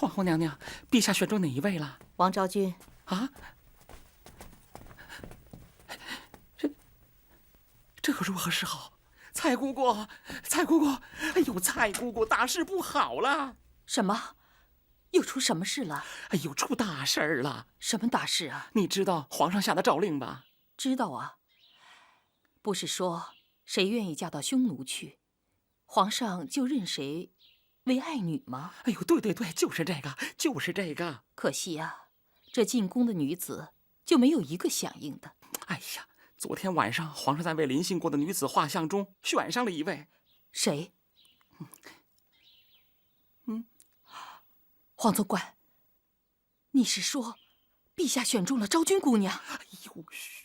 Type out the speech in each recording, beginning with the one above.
皇后娘娘，陛下选中哪一位了？王昭君。啊？这可如何是好？蔡姑姑，蔡姑姑，哎呦，蔡姑姑，大事不好了！什么？又出什么事了？哎呦，出大事儿了！什么大事啊？你知道皇上下的诏令吧？知道啊。不是说谁愿意嫁到匈奴去，皇上就认谁为爱女吗？哎呦，对对对，就是这个，就是这个。可惜啊，这进宫的女子就没有一个响应的。哎呀，昨天晚上皇上在为临幸过的女子画像中选上了一位。谁？黄总管，你是说陛下选中了昭君姑娘？哎呦，嘘。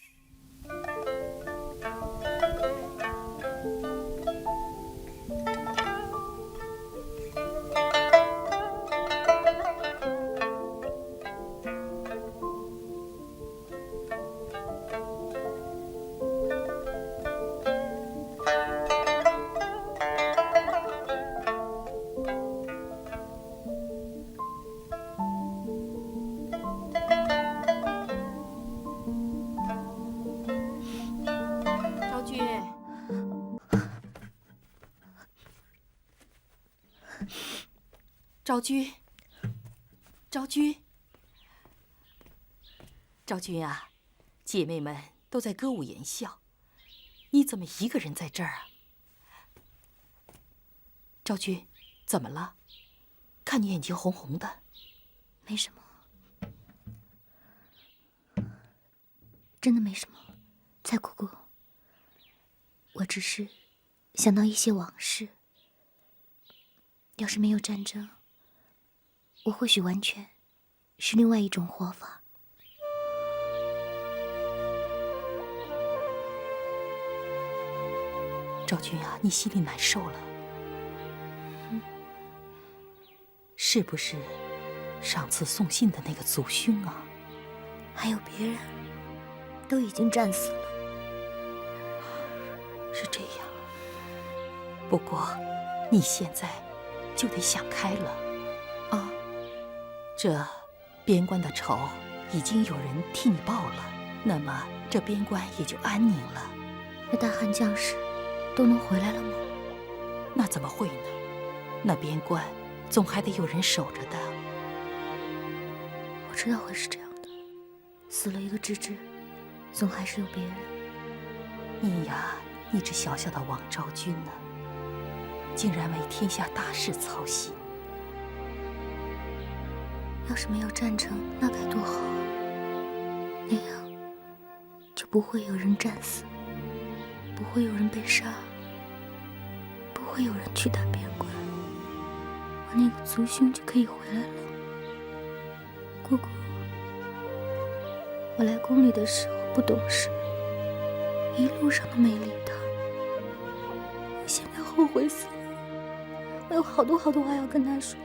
昭君，昭君，昭君，昭君啊，姐妹们都在歌舞言笑，你怎么一个人在这儿啊？昭君，怎么了？看你眼睛红红的。没什么，真的没什么，蔡姑姑。我只是想到一些往事。要是没有战争，我或许完全是另外一种活法。昭君啊，你心里难受了，是不是上次送信的那个族兄啊？还有别人，都已经战死了。是这样。不过，你现在就得想开了啊！这边关的仇已经有人替你报了，那么这边关也就安宁了。那大汉将士都能回来了吗？那怎么会呢？那边关总还得有人守着的。我知道会是这样的，死了一个芝芝，总还是有别人。你呀，你这小小的王昭君呢，竟然为天下大事操心。要是没有战争，那该多好啊！那样就不会有人战死，不会有人被杀，不会有人去打边关，我那个族兄就可以回来了。姑姑，我来宫里的时候不懂事，一路上都没理他。我现在后悔死了，我有好多好多话要跟他说。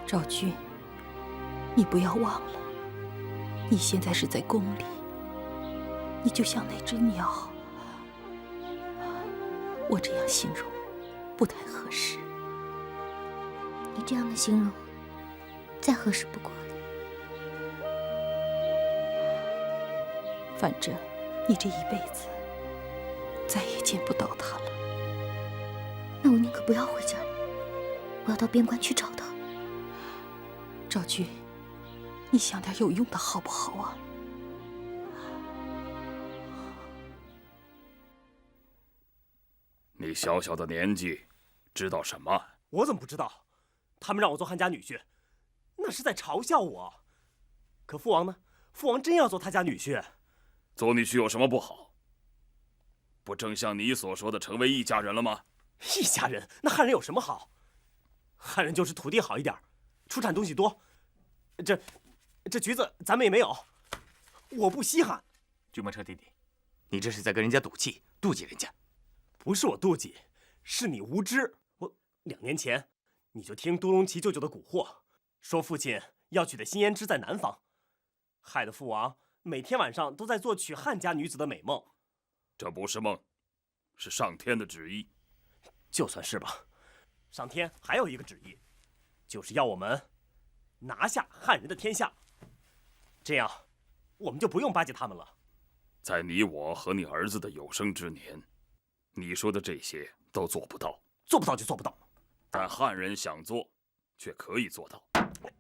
昭君，你不要忘了，你现在是在宫里，你就像那只鸟。我这样形容不太合适。你这样的形容再合适不过了。反正你这一辈子再也见不到他了。那我宁可不要回家，我要到边关去找他。昭君，你想点有用的好不好啊？你小小的年纪，知道什么？我怎么不知道？他们让我做汉家女婿，那是在嘲笑我。可父王呢？父王真要做他家女婿？做女婿有什么不好？不正像你所说的，成为一家人了吗？一家人？那汉人有什么好？汉人就是土地好一点，出产东西多。这橘子咱们也没有，我不稀罕。君莫车弟弟，你这是在跟人家赌气，妒忌人家。不是我妒忌，是你无知。我2年前你就听都隆齐舅舅的蛊惑，说父亲要娶的新胭脂在南方，害得父王每天晚上都在做娶汉家女子的美梦。这不是梦，是上天的旨意。就算是吧，上天还有一个旨意，就是要我们拿下汉人的天下，这样我们就不用巴结他们了。在你我和你儿子的有生之年，你说的这些都做不到。做不到就做不到，但汉人想做，却可以做到。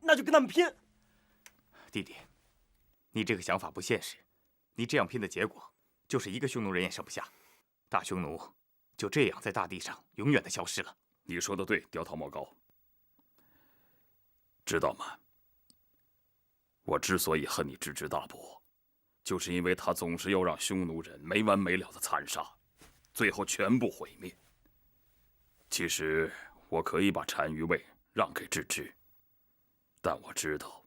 那就跟他们拼。弟弟，你这个想法不现实。你这样拼的结果，就是一个匈奴人也剩不下，大匈奴就这样在大地上永远的消失了。你说的对，雕桃莫高。知道吗？我之所以恨你智之大伯，就是因为他总是要让匈奴人没完没了的残杀，最后全部毁灭。其实我可以把单于卫让给智之，但我知道，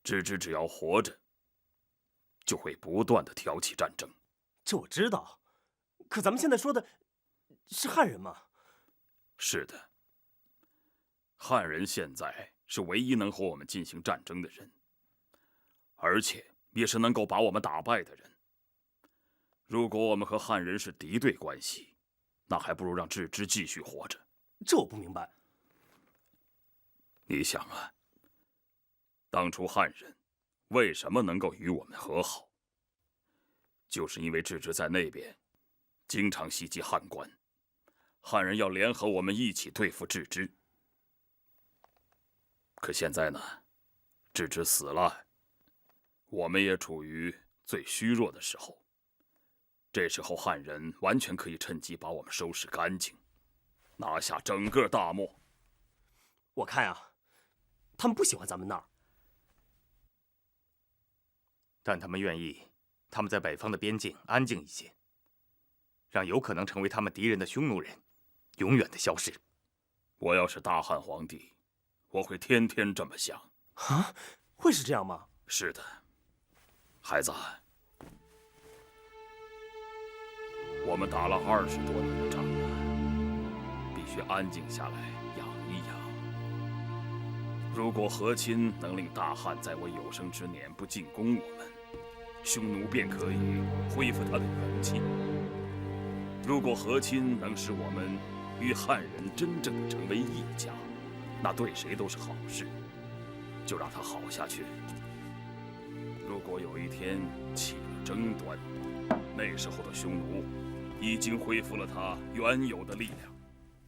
智之只要活着，就会不断的挑起战争。这我知道，可咱们现在说的是汉人吗？是的，汉人现在是唯一能和我们进行战争的人，而且也是能够把我们打败的人。如果我们和汉人是敌对关系，那还不如让智之继续活着。这我不明白。你想啊，当初汉人为什么能够与我们和好？就是因为智之在那边经常袭击汉官，汉人要联合我们一起对付智之。可现在呢，智之死了，我们也处于最虚弱的时候。这时候汉人完全可以趁机把我们收拾干净，拿下整个大漠。我看啊，他们不喜欢咱们那儿，但他们愿意，他们在北方的边境安静一些，让有可能成为他们敌人的匈奴人永远的消失。我要是大汉皇帝，我会天天这么想。啊？会是这样吗？是的，孩子，我们打了20多年的仗了，必须安静下来养一养。如果和亲能令大汉在我有生之年不进攻我们，匈奴便可以恢复他的元气。如果和亲能使我们与汉人真正的成为一家，那对谁都是好事，就让他好下去。如果有一天起了争端，那时候的匈奴已经恢复了他原有的力量。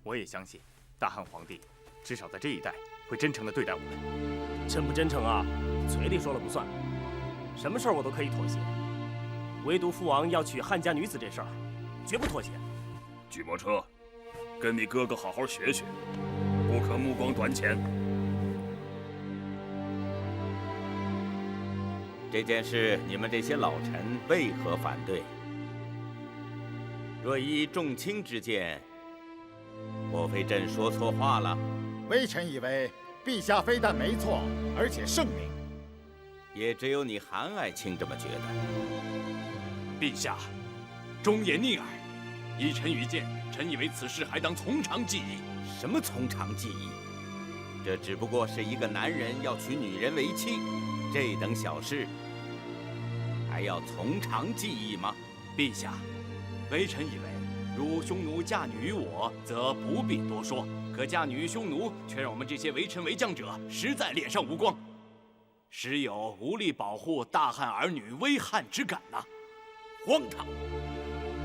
我也相信，大汉皇帝至少在这一代会真诚地对待我们。真不真诚啊，嘴里说了不算，什么事儿我都可以妥协，唯独父王要娶汉家女子这事儿，绝不妥协。举摩车，跟你哥哥好好学学，不可目光短浅。这件事，你们这些老臣为何反对？若依众卿之见，莫非朕说错话了？微臣以为，陛下非但没错，而且圣明。也只有你韩爱卿这么觉得。陛下，忠言逆耳。依臣愚见，臣以为此事还当从长计议。什么从长计议？这只不过是一个男人要娶女人为妻，这等小事，还要从长计议吗？陛下，微臣以为，如匈奴嫁女于我，则不必多说；可嫁女于匈奴，却让我们这些为臣为将者实在脸上无光，实有无力保护大汉儿女危汉之感呐！荒唐！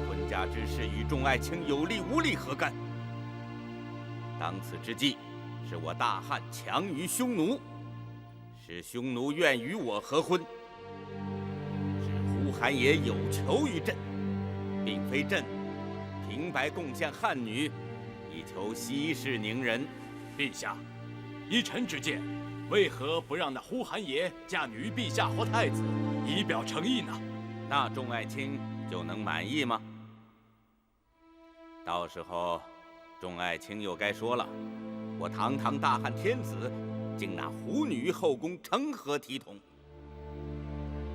婚嫁之事与众爱卿有利无利何干？当此之计，是我大汉强于匈奴，使匈奴愿与我合婚，使呼韩邪有求于朕，并非朕平白贡献汉女，以求息事宁人。陛下，依臣之见，为何不让那呼韩邪嫁女于陛下或太子，以表诚意呢？那众爱卿就能满意吗？到时候，众爱卿又该说了，我堂堂大汉天子，竟拿狐女于后宫，成何体统？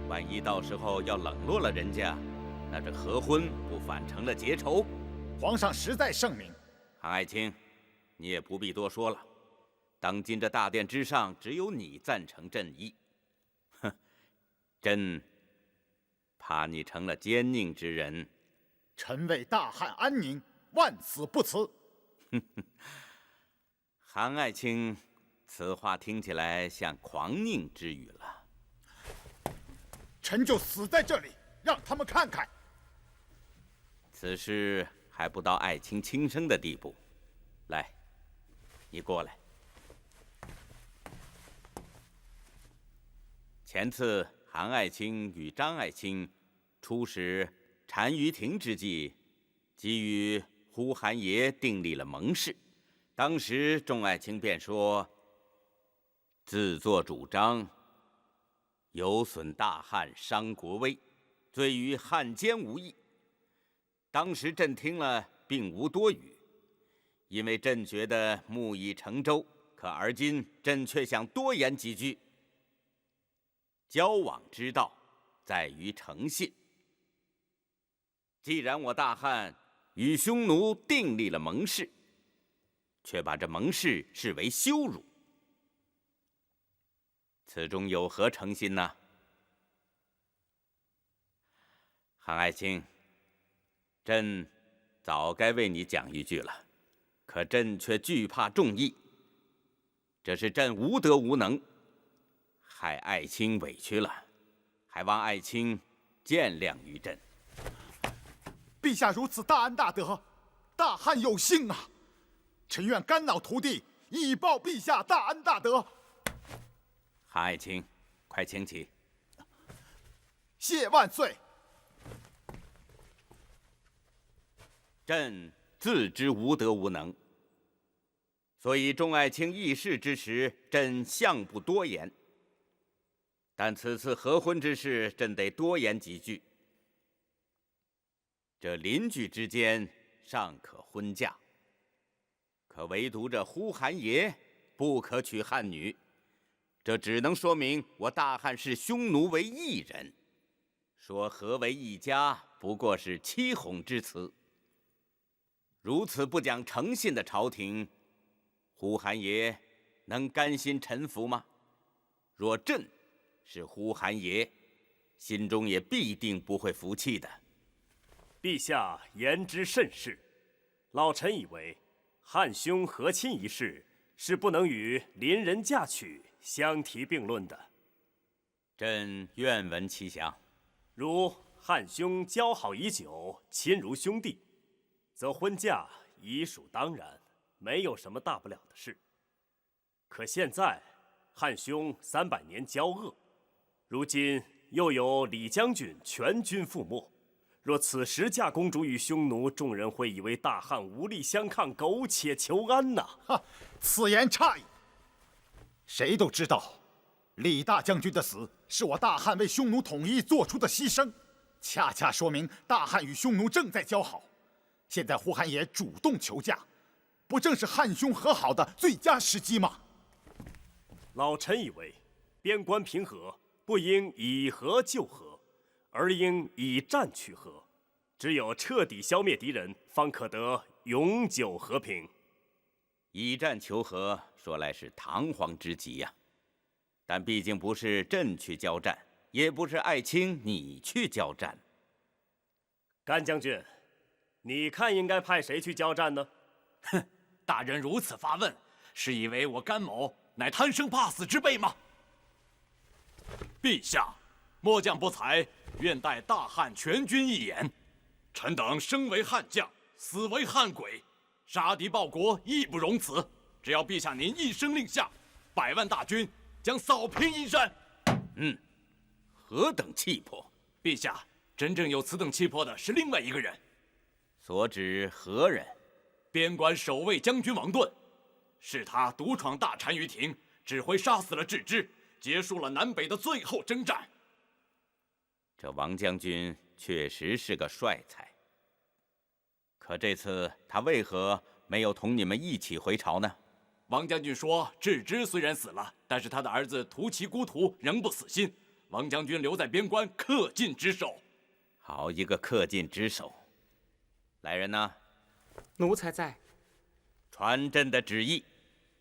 万一到时候要冷落了人家，那这合婚不反成了结仇？皇上实在圣明。韩爱卿，你也不必多说了。当今这大殿之上，只有你赞成朕意。哼，朕怕你成了奸佞之人。臣为大汉安宁，万死不辞。韩爱卿此话听起来像狂佞之语了。臣就死在这里，让他们看看。此事还不到爱卿轻生的地步。来，你过来。前次韩爱卿与张爱卿出使单于庭之际，即与呼韩邪订立了盟誓。当时众爱卿便说，自作主张，有损大汉，伤国威，罪与汉奸无异。当时朕听了并无多语，因为朕觉得木已成舟。可而今朕却想多言几句。交往之道在于诚信。既然我大汉与匈奴订立了盟誓，却把这盟誓视为羞辱，此中有何诚心呢？韩爱卿，朕早该为你讲一句了，可朕却惧怕众议，这是朕无德无能，害爱卿委屈了，还望爱卿见谅于朕。陛下如此大恩大德，大汉有幸啊！臣愿肝脑涂地，以报陛下大恩大德。韩爱卿，快请起。谢万岁。朕自知无德无能，所以众爱卿议事之时，朕向不多言。但此次合婚之事，朕得多言几句。这邻居之间尚可婚嫁，可唯独这呼韩邪不可娶汉女，这只能说明我大汉视匈奴为异人。说何为一家，不过是欺哄之词。如此不讲诚信的朝廷，呼韩邪能甘心臣服吗？若朕是呼韩邪，心中也必定不会服气的。陛下言之甚是，老臣以为汉匈和亲一事是不能与邻人嫁娶相提并论的。朕愿闻其详。如汉匈交好已久，亲如兄弟，则婚嫁已属当然，没有什么大不了的事。可现在汉匈300年交恶，如今又有李将军全军覆没，若此时嫁公主与匈奴，众人会以为大汉无力相抗，苟且求安呐！哈，此言差矣。谁都知道，李大将军的死是我大汉为匈奴统一做出的牺牲，恰恰说明大汉与匈奴正在交好。现在呼韩邪主动求嫁，不正是汉匈和好的最佳时机吗？老臣以为，边关平和不应以和救和，而应以战取和。只有彻底消灭敌人，方可得永久和平。以战求和，说来是堂皇之极呀。但毕竟不是朕去交战，也不是爱卿你去交战。甘将军，你看应该派谁去交战呢？哼，大人如此发问，是以为我甘某乃贪生怕死之辈吗？陛下，末将不才，愿待大汉全军一演。臣等生为汉将，死为汉鬼，杀敌报国，义不容辞。只要陛下您一声令下，100万大军将扫平阴山。何等气魄！陛下，真正有此等气魄的是另外一个人。所指何人？边关守卫将军王盾，是他独闯大单于庭，指挥杀死了郅支，结束了南北的最后征战。这王将军确实是个帅才，可这次他为何没有同你们一起回朝呢？王将军说，郅支虽然死了，但是他的儿子屠其孤徒仍不死心，王将军留在边关恪尽职守。好一个恪尽职守！来人呐！奴才在。传朕的旨意，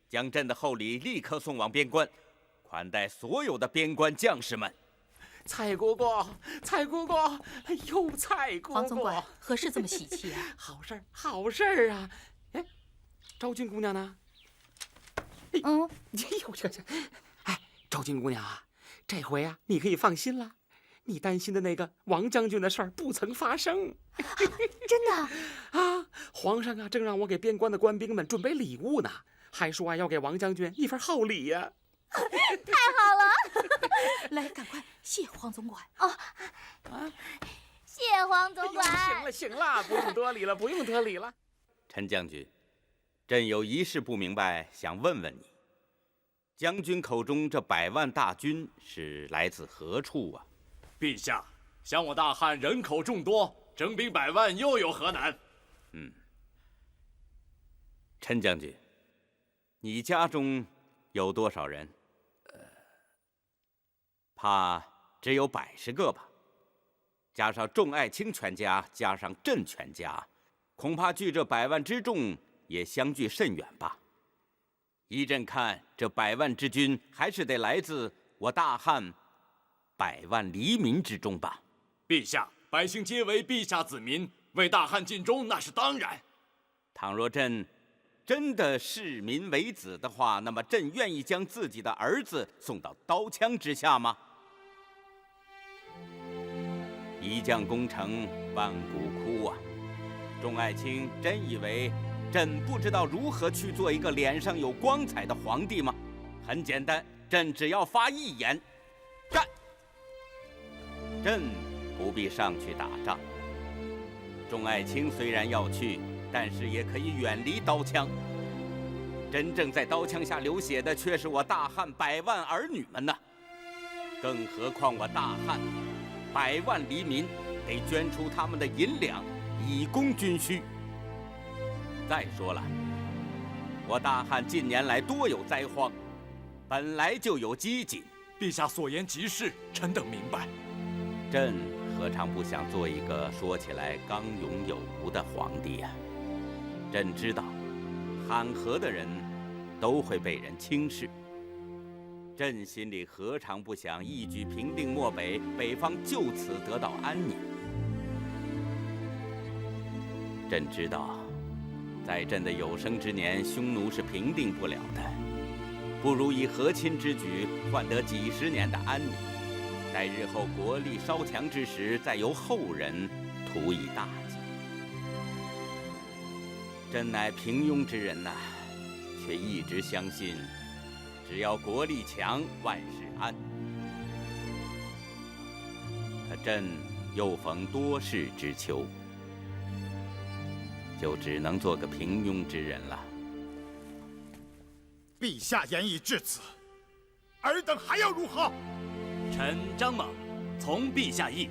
将朕的厚礼立刻送往边关，款待所有的边关将士们。蔡姑姑，蔡姑姑，哎呦，蔡姑姑！黄总管，何事这么喜气啊？好事儿，好事儿啊！哎，昭君姑娘呢？哎呦，哎，昭君姑娘啊，这回啊，你可以放心了。你担心的那个王将军的事儿不曾发生。真的啊，皇上啊，正让我给边关的官兵们准备礼物呢，还说啊要给王将军一份厚礼呀。太好了！来，赶快谢黄总管。哦，谢黄总管。行了行了，不用多礼了，不用多礼了。陈将军，朕有一事不明白，想问问你。将军口中这100万大军是来自何处啊？陛下，想我大汉人口众多，征兵100万又有何难？陈将军，你家中有多少人？怕只有80个吧。加上众爱卿全家，加上朕全家，恐怕距这100万之众也相距甚远吧。依朕看，这100万之军还是得来自我大汉100万黎民之中吧。陛下，百姓皆为陛下子民，为大汉尽忠那是当然。倘若朕真的视民为子的话，那么朕愿意将自己的儿子送到刀枪之下吗？一将功成万骨枯啊！众爱卿真以为朕不知道如何去做一个脸上有光彩的皇帝吗？很简单，朕只要发一言，战！朕不必上去打仗。众爱卿虽然要去，但是也可以远离刀枪。真正在刀枪下流血的，却是我大汉100万儿女们呐！更何况我大汉100万黎民得捐出他们的银两，以供军需。再说了，我大汉近年来多有灾荒，本来就有饥馑。陛下所言极是，臣等明白。朕何尝不想做一个说起来刚勇有无的皇帝呀？朕知道，喊和的人都会被人轻视。朕心里何尝不想一举平定漠北，北方就此得到安宁？朕知道，在朕的有生之年，匈奴是平定不了的，不如以和亲之举换得几十年的安宁，待日后国力稍强之时，再由后人图以大计。朕乃平庸之人呐，却一直相信，只要国力强，万事安。可朕又逢多事之秋，就只能做个平庸之人了。陛下言已至此，尔等还要如何？臣张猛，从陛下意。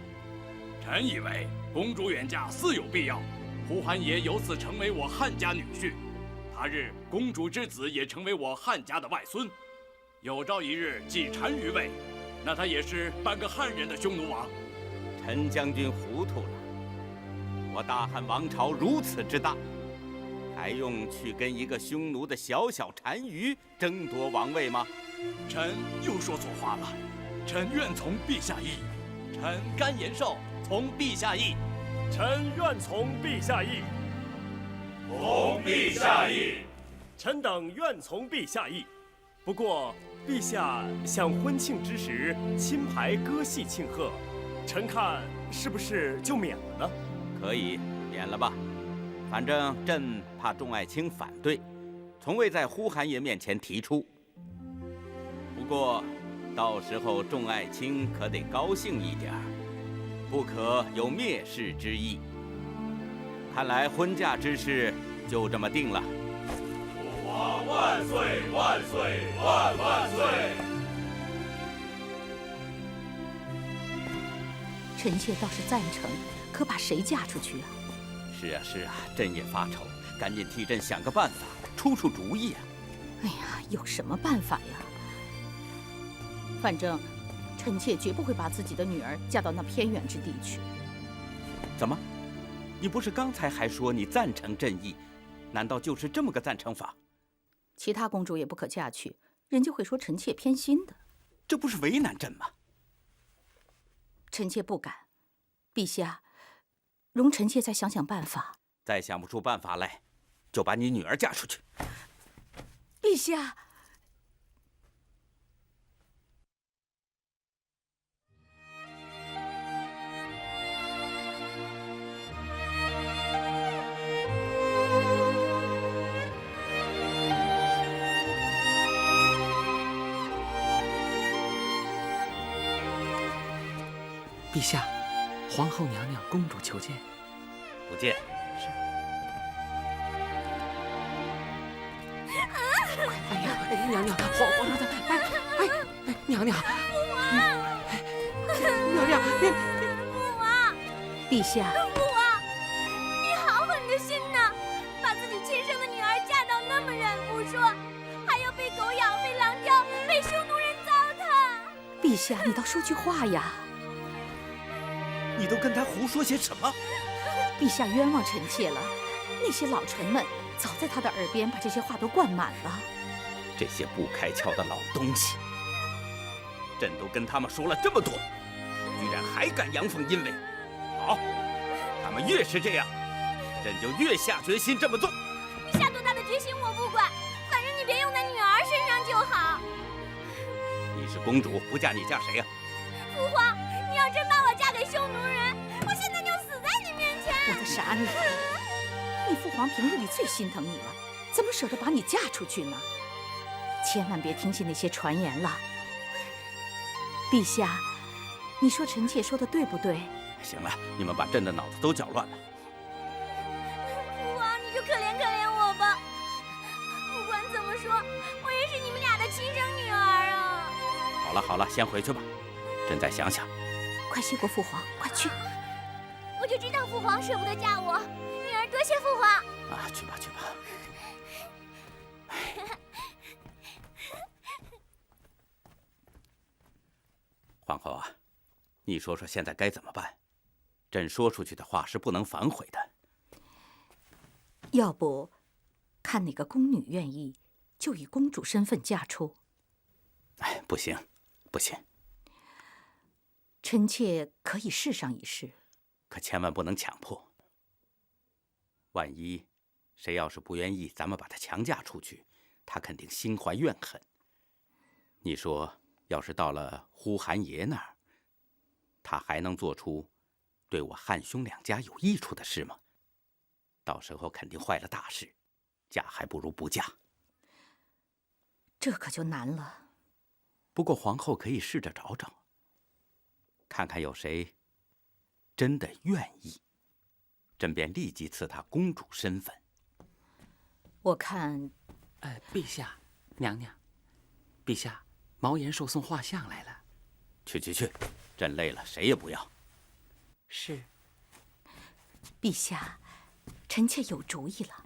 臣以为公主远嫁似有必要，呼韩邪由此成为我汉家女婿，他日公主之子也成为我汉家的外孙，有朝一日继单于位，那他也是半个汉人的匈奴王。陈将军糊涂了，我大汉王朝如此之大，还用去跟一个匈奴的小小单于争夺王位吗？臣又说错话了，臣愿从陛下意。臣甘延寿，从陛下意。臣愿从陛下意。从陛下意。臣等愿从陛下意。不过，陛下想婚庆之时亲排歌戏庆贺，臣看是不是就免了呢？可以免了吧，反正朕怕众爱卿反对，从未在呼韩爷面前提出。不过，到时候众爱卿可得高兴一点，不可有蔑视之意。看来婚嫁之事就这么定了。父皇万岁万岁万万岁！臣妾倒是赞成，可把谁嫁出去啊？是啊是啊，朕也发愁，赶紧替朕想个办法，出出主意啊！哎呀，有什么办法呀？反正，臣妾绝不会把自己的女儿嫁到那偏远之地去。怎么？你不是刚才还说你赞成朕意？难道就是这么个赞成法？其他公主也不可嫁去，人家会说臣妾偏心的。这不是为难朕吗？臣妾不敢，陛下，容臣妾再想想办法。再想不出办法来，就把你女儿嫁出去。陛下，陛下，皇后娘娘、公主求见。不见。哎呀，娘娘，皇上他，娘娘，娘娘，父王，陛下，父王，你好狠的心呐！把自己亲生的女儿嫁到那么远不说，还要被狗咬、被狼叼、被匈奴人糟蹋。陛下，你倒说句话呀！你都跟他胡说些什么？陛下冤枉臣妾了，那些老臣们早在他的耳边把这些话都灌满了。这些不开窍的老东西，朕都跟他们说了这么多，居然还敢阳奉阴违。好，他们越是这样，朕就越下决心这么做。你下多大的决心我不管，反正你别用在女儿身上就好。你是公主，不嫁你嫁谁呀？父皇，你要真把我嫁给匈奴人，我现在就死在你面前。我的傻女儿，你父皇平日里最心疼你了，怎么舍得把你嫁出去呢？千万别听信那些传言了。陛下，你说臣妾说的对不对？行了，你们把朕的脑子都搅乱了。父王，你就可怜可怜我吧。不管怎么说，我也是你们俩的亲生女儿啊。好了好了，先回去吧，朕再想想。快谢过父皇，快去。我就知道父皇舍不得嫁我，女儿多谢父皇。啊，去吧去吧。皇后啊，你说说现在该怎么办？朕说出去的话是不能反悔的。要不，看哪个宫女愿意，就以公主身份嫁出。哎，不行，不行。臣妾可以试上一试，可千万不能强迫。万一谁要是不愿意，咱们把她强嫁出去，她肯定心怀怨恨。你说，要是到了呼韩爷那儿，他还能做出对我汉匈两家有益处的事吗？到时候肯定坏了大事，嫁还不如不嫁。这可就难了。不过皇后可以试着找找，看看有谁真的愿意，朕便立即赐她公主身份。我看，陛下，娘娘，陛下，毛延寿送画像来了。去，朕累了，谁也不要。是。陛下，臣妾有主意了。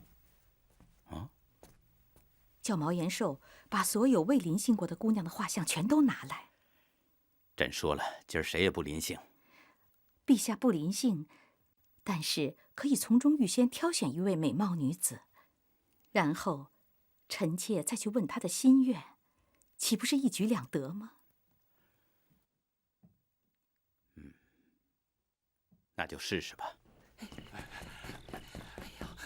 叫毛延寿把所有未临幸过的姑娘的画像全都拿来。朕说了，今儿谁也不临幸。陛下不临幸，但是可以从中预先挑选一位美貌女子，然后臣妾再去问她的心愿，岂不是一举两得吗？那就试试吧。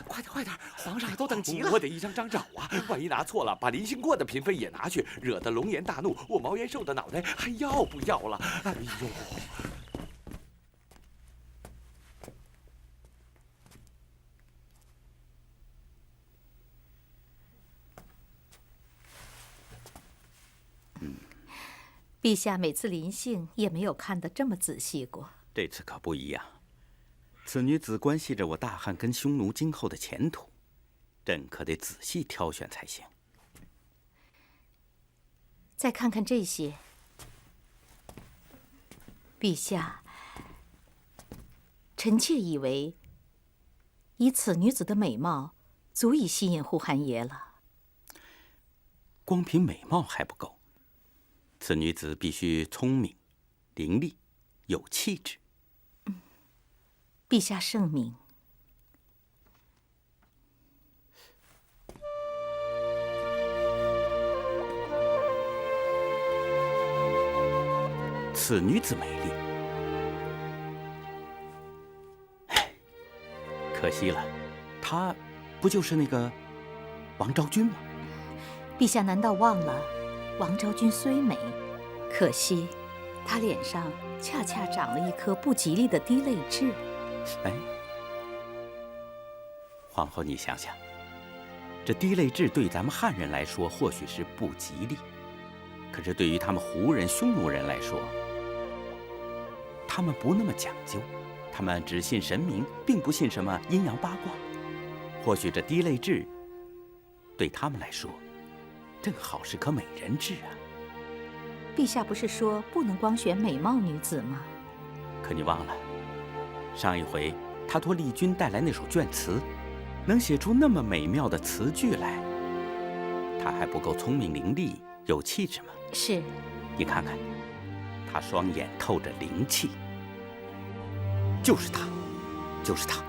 快点，皇上都等急了。我得一张张找啊，万一拿错了，把临幸过的嫔妃也拿去，惹得龙颜大怒，我毛延寿的脑袋还要不要了？哎呦！陛下每次临幸也没有看得这么仔细过。这次可不一样，此女子关系着我大汉跟匈奴今后的前途，朕可得仔细挑选才行。再看看这些，陛下，臣妾以为，以此女子的美貌，足以吸引呼韩爷了。光凭美貌还不够，此女子必须聪明、伶俐、有气质。陛下圣明。此女子美丽，可惜了，她不就是那个王昭君吗？陛下难道忘了，王昭君虽美，可惜她脸上恰恰长了一颗不吉利的滴泪痣。哎，皇后，你想想，这滴泪痣对咱们汉人来说或许是不吉利，可是对于他们胡人、匈奴人来说，他们不那么讲究，他们只信神明，并不信什么阴阳八卦。或许这滴泪痣对他们来说，正好是颗美人痣啊。陛下不是说不能光选美貌女子吗？可你忘了，上一回他托丽君带来那首卷词，能写出那么美妙的词句来，他还不够聪明伶俐、有气质吗？是。你看看，他双眼透着灵气，就是他，就是他。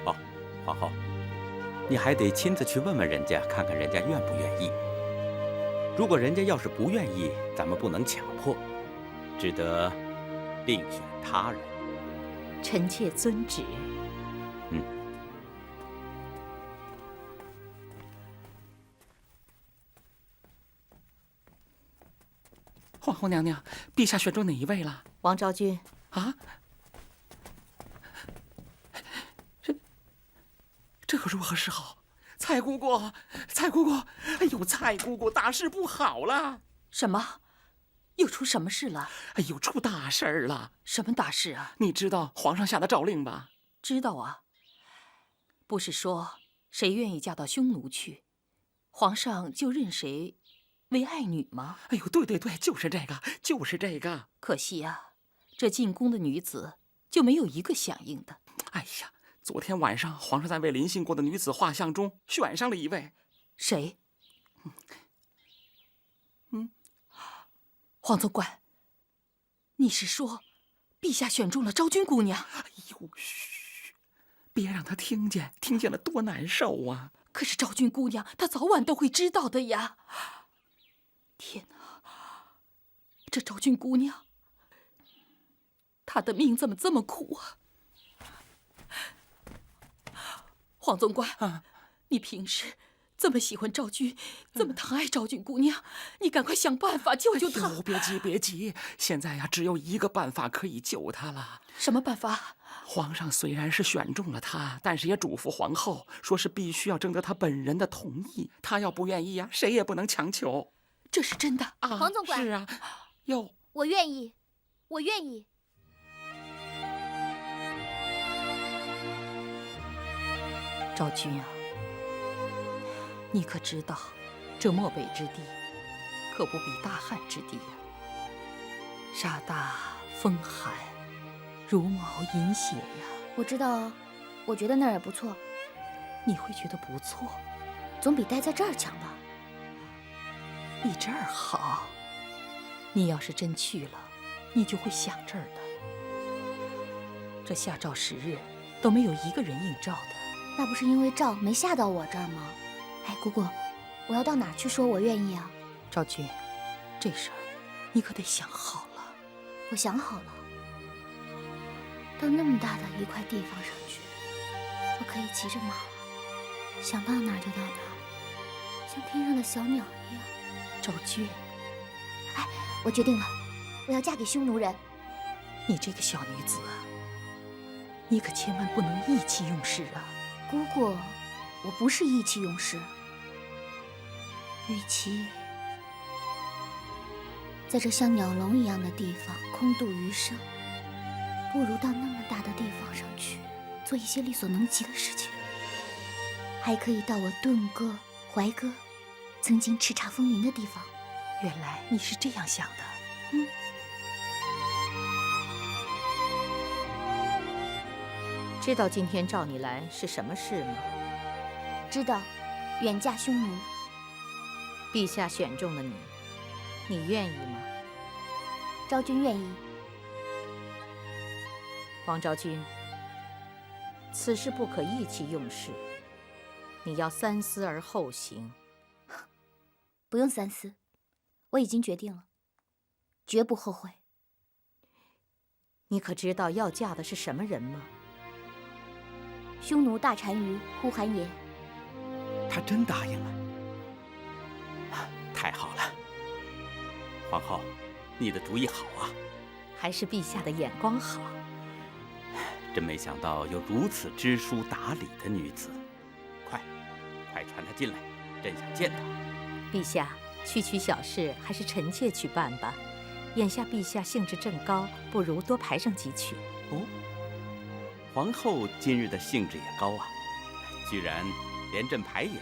哦，皇后，你还得亲自去问问人家，看看人家愿不愿意。如果人家要是不愿意，咱们不能强迫，只得另选他人。臣妾遵旨。皇后娘娘，陛下选中哪一位了？王昭君。啊？这可如何是好？蔡姑姑，蔡姑姑，哎呦，蔡姑姑，大事不好了！什么？又出什么事了？哎呦，出大事儿了！什么大事啊？你知道皇上下的诏令吧？知道啊。不是说谁愿意嫁到匈奴去，皇上就认谁为爱女吗？哎呦，对对对，就是这个，就是这个。可惜啊，这进宫的女子就没有一个响应的。哎呀，昨天晚上皇上在为临幸过的女子画像中选上了一位。谁？黄总管，你是说陛下选中了昭君姑娘？哎呦，嘘，别让她听见，听见了多难受啊！可是昭君姑娘她早晚都会知道的呀。天哪，这昭君姑娘，她的命怎么这么苦啊？黄总管，你平时这么喜欢昭君，这么疼爱昭君姑娘，你赶快想办法救救她。哎呦，别急别急，现在呀，只有一个办法可以救她了。什么办法？皇上虽然是选中了她，但是也嘱咐皇后，说是必须要征得她本人的同意。她要不愿意呀，谁也不能强求。这是真的啊？黄总管。是啊。哟，我愿意，我愿意。昭君啊，你可知道，这漠北之地，可不比大汉之地呀。沙大风寒，茹毛饮血呀。我知道啊，我觉得那儿也不错。你会觉得不错，总比待在这儿强吧？比这儿好。你要是真去了，你就会想这儿的。这下诏10日都没有一个人应诏的。那不是因为诏没下到我这儿吗？哎，姑姑，我要到哪儿去说我愿意啊？昭君，这事儿你可得想好了。我想好了，到那么大的一块地方上去，我可以骑着马，想到哪儿就到哪儿，像天上的小鸟一样。昭君，哎，我决定了，我要嫁给匈奴人。你这个小女子啊，你可千万不能意气用事啊！姑姑，我不是意气用事。与其在这像鸟笼一样的地方空度余生，不如到那么大的地方上去，做一些力所能及的事情，还可以到我顿哥、怀哥曾经叱咤风云的地方。原来你是这样想的。知道今天召你来是什么事吗？知道，远嫁匈奴。陛下选中了你，你愿意吗？昭君愿意。王昭君，此事不可意气用事，你要三思而后行。不用三思，我已经决定了，绝不后悔。你可知道要嫁的是什么人吗？匈奴大单于呼韩邪。他真答应了，太好了！皇后，你的主意好啊！还是陛下的眼光好。真没想到有如此知书达理的女子。快传她进来，朕想见她。陛下，区区小事还是臣妾去办吧。眼下陛下兴致正高，不如多排上几曲。哦，皇后今日的兴致也高啊，居然连阵排演，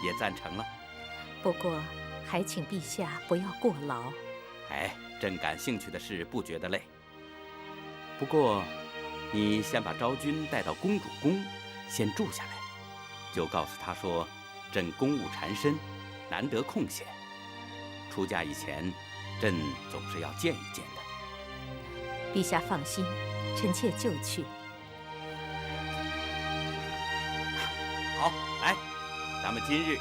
也赞成了。不过，还请陛下不要过劳。哎，朕感兴趣的事不觉得累。不过，你先把昭君带到公主宫，先住下来，就告诉她说，朕公务缠身，难得空闲。出嫁以前，朕总是要见一见的。陛下放心，臣妾就去。好，来，咱们今日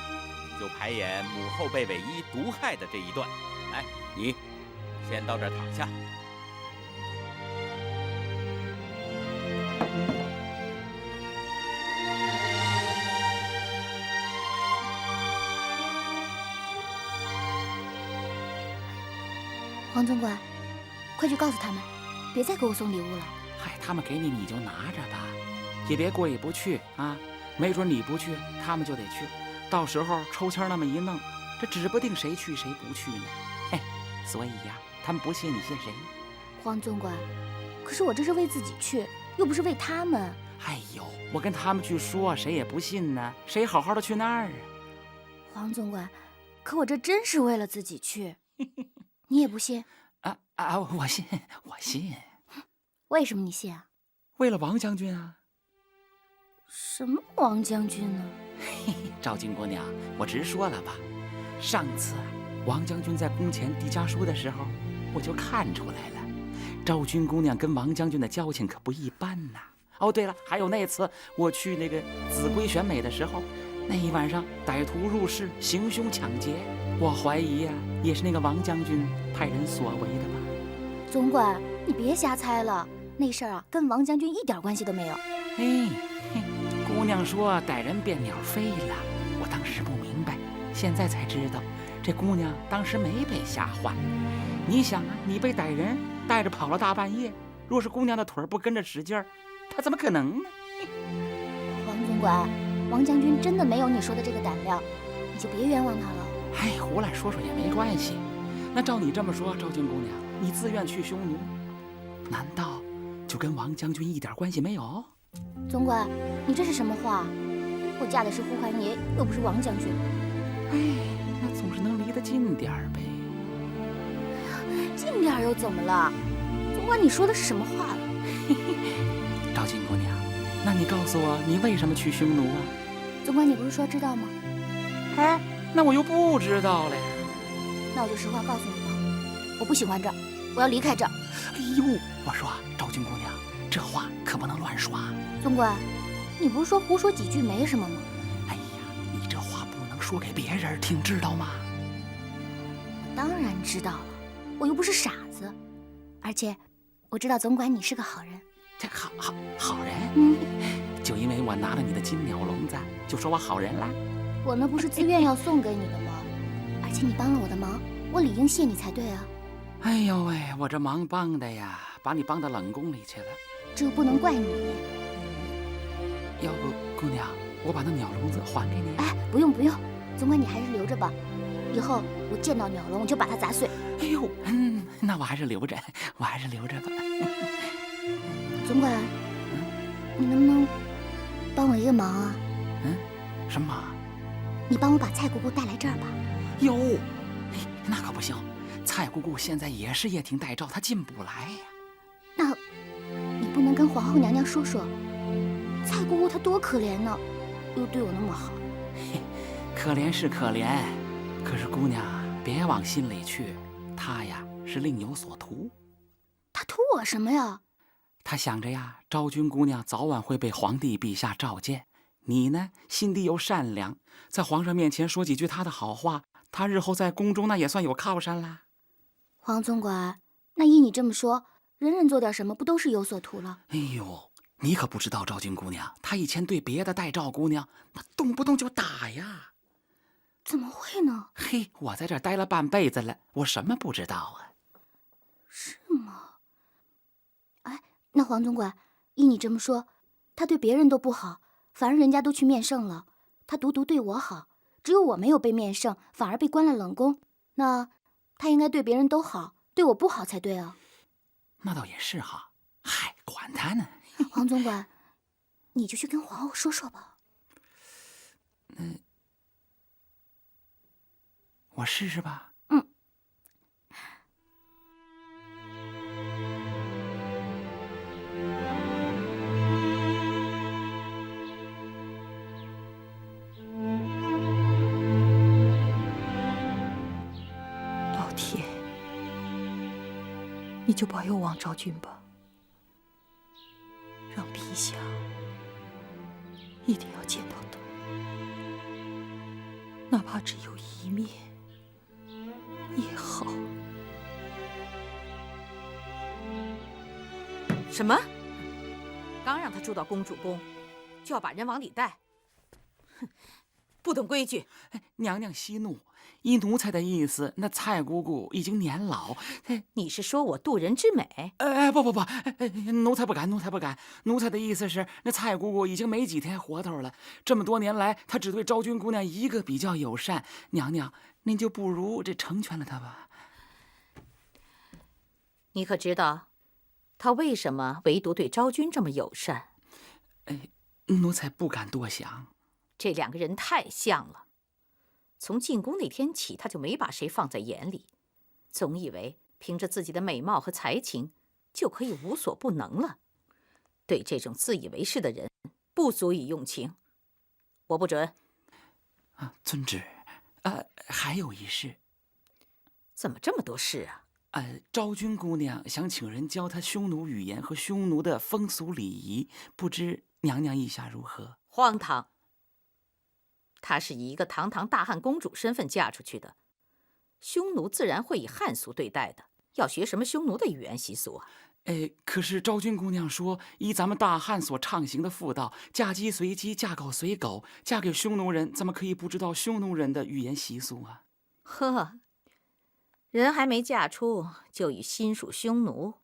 就排演母后被韦一毒害的这一段。来，你先到这儿躺下。黄总管，快去告诉他们，别再给我送礼物了。嗨，他们给你你就拿着吧，也别过意不去啊。没准你不去，他们就得去，到时候抽签那么一弄，这指不定谁去谁不去呢。嘿，所以呀，他们不信你信谁？黄总管，可是我这是为自己去，又不是为他们。哎呦，我跟他们去说，谁也不信呢，谁好好的去那儿啊？黄总管，可我这真是为了自己去，你也不信？我信，我信。为什么你信啊？为了王将军啊。什么王将军呢？嘿嘿，昭君姑娘，我直说了吧，上次王将军在宫前递家书的时候，我就看出来了，昭君姑娘跟王将军的交情可不一般呐。哦，对了，还有那次我去那个秭归选美的时候，那一晚上歹徒入室行凶抢劫，我怀疑呀，也是那个王将军派人所为的吧。总管，你别瞎猜了，那事儿啊跟王将军一点关系都没有。嘿，姑娘说逮人变鸟飞了，我当时不明白，现在才知道，这姑娘当时没被吓坏。你想啊，你被歹人带着跑了大半夜，若是姑娘的腿不跟着使劲儿，她怎么可能呢？黄总管，王将军真的没有你说的这个胆量，你就别冤枉他了。哎，胡乱说说也没关系。那照你这么说，昭君姑娘，你自愿去匈奴，难道就跟王将军一点关系没有？总管，你这是什么话？我嫁的是呼韩爷，又不是王将军。哎，那总是能离得近点儿呗。近点儿又怎么了？总管，你说的是什么话了？昭君姑娘，那你告诉我，你为什么去匈奴啊？总管，你不是说知道吗？哎，那我又不知道了呀。那我就实话告诉你吧，我不喜欢这儿，我要离开这儿。哎呦，我说昭君姑娘，这话可不能乱说。总管，你不是说胡说几句没什么吗？哎呀，你这话不能说给别人听，知道吗？我当然知道了，我又不是傻子，而且我知道总管你是个好人。这好人？就因为我拿了你的金鸟笼子，就说我好人啦？我那不是自愿要送给你的吗？而且你帮了我的忙，我理应谢你才对啊。哎呦喂，我这忙帮的呀，把你帮到冷宫里去了。这不能怪你。要不，姑娘，我把那鸟笼子还给你。哎，不用不用，总管你还是留着吧。以后我见到鸟笼我就把它砸碎。哎呦，那我还是留着，我还是留着吧。总管，你能不能帮我一个忙啊？什么忙？你帮我把蔡姑姑带来这儿吧。哟，那可不行，蔡姑姑现在也是掖庭待诏，她进不来呀。那你不能跟皇后娘娘说说，蔡姑姑她多可怜呢，又对我那么好。可怜是可怜，可是姑娘别往心里去，她呀是另有所图。她图我什么呀？她想着呀，昭君姑娘早晚会被皇帝陛下召见，你呢心地又善良，在皇上面前说几句她的好话，她日后在宫中那也算有靠山啦。黄总管，那依你这么说，人人做点什么不都是有所图了？哎呦，你可不知道昭君姑娘，她以前对别的待诏姑娘，那动不动就打呀。怎么会呢？嘿，我在这儿待了半辈子了，我什么不知道啊？是吗？哎，那黄总管，依你这么说，他对别人都不好，反而人家都去面圣了，他独对我好，只有我没有被面圣，反而被关了冷宫。那他应该对别人都好，对我不好才对啊。那倒也是哈，嗨，管他呢。黄总管，你就去跟皇后说说吧。我试试吧。老天，你就保佑王昭君吧，让陛下一定要见到他，哪怕只有一面也好。什么？刚让他住到公主宫，就要把人往里带？哼，不懂规矩！娘娘息怒，依奴才的意思，那蔡姑姑已经年老。你是说我渡人之美？不，奴才不敢，奴才不敢。奴才的意思是，那蔡姑姑已经没几天活头了。这么多年来，她只对昭君姑娘一个比较友善。娘娘，您就不如这成全了她吧。你可知道，她为什么唯独对昭君这么友善？奴才不敢多想。这两个人太像了。从进宫那天起，他就没把谁放在眼里，总以为凭着自己的美貌和才情就可以无所不能了。对这种自以为是的人，不足以用情。我不准。遵旨。还有一事。怎么这么多事啊？昭君姑娘想请人教她匈奴语言和匈奴的风俗礼仪，不知娘娘意下如何？荒唐！她是以一个堂堂大汉公主身份嫁出去的，匈奴自然会以汉俗对待的，要学什么匈奴的语言习俗啊？可是昭君姑娘说，依咱们大汉所畅行的妇道，嫁鸡随鸡，嫁狗随狗，嫁给匈奴人，怎么可以不知道匈奴人的语言习俗啊？呵，人还没嫁出，就已心属匈奴，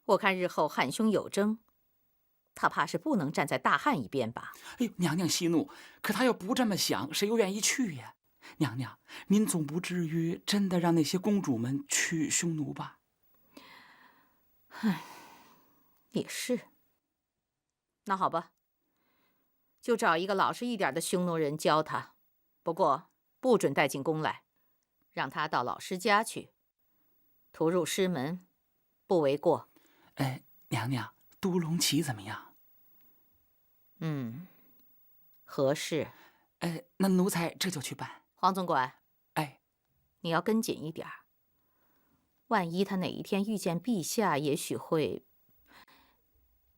我看日后汉匈有争，他怕是不能站在大汉一边吧？娘娘息怒，可他要不这么想，谁又愿意去呀？娘娘，您总不至于真的让那些公主们去匈奴吧？也是。那好吧，就找一个老实一点的匈奴人教他，不过不准带进宫来，让他到老师家去，徒入师门，不为过。娘娘，都龙旗怎么样？合适。那奴才这就去办。黄总管，你要跟紧一点儿。万一他哪一天遇见陛下，也许会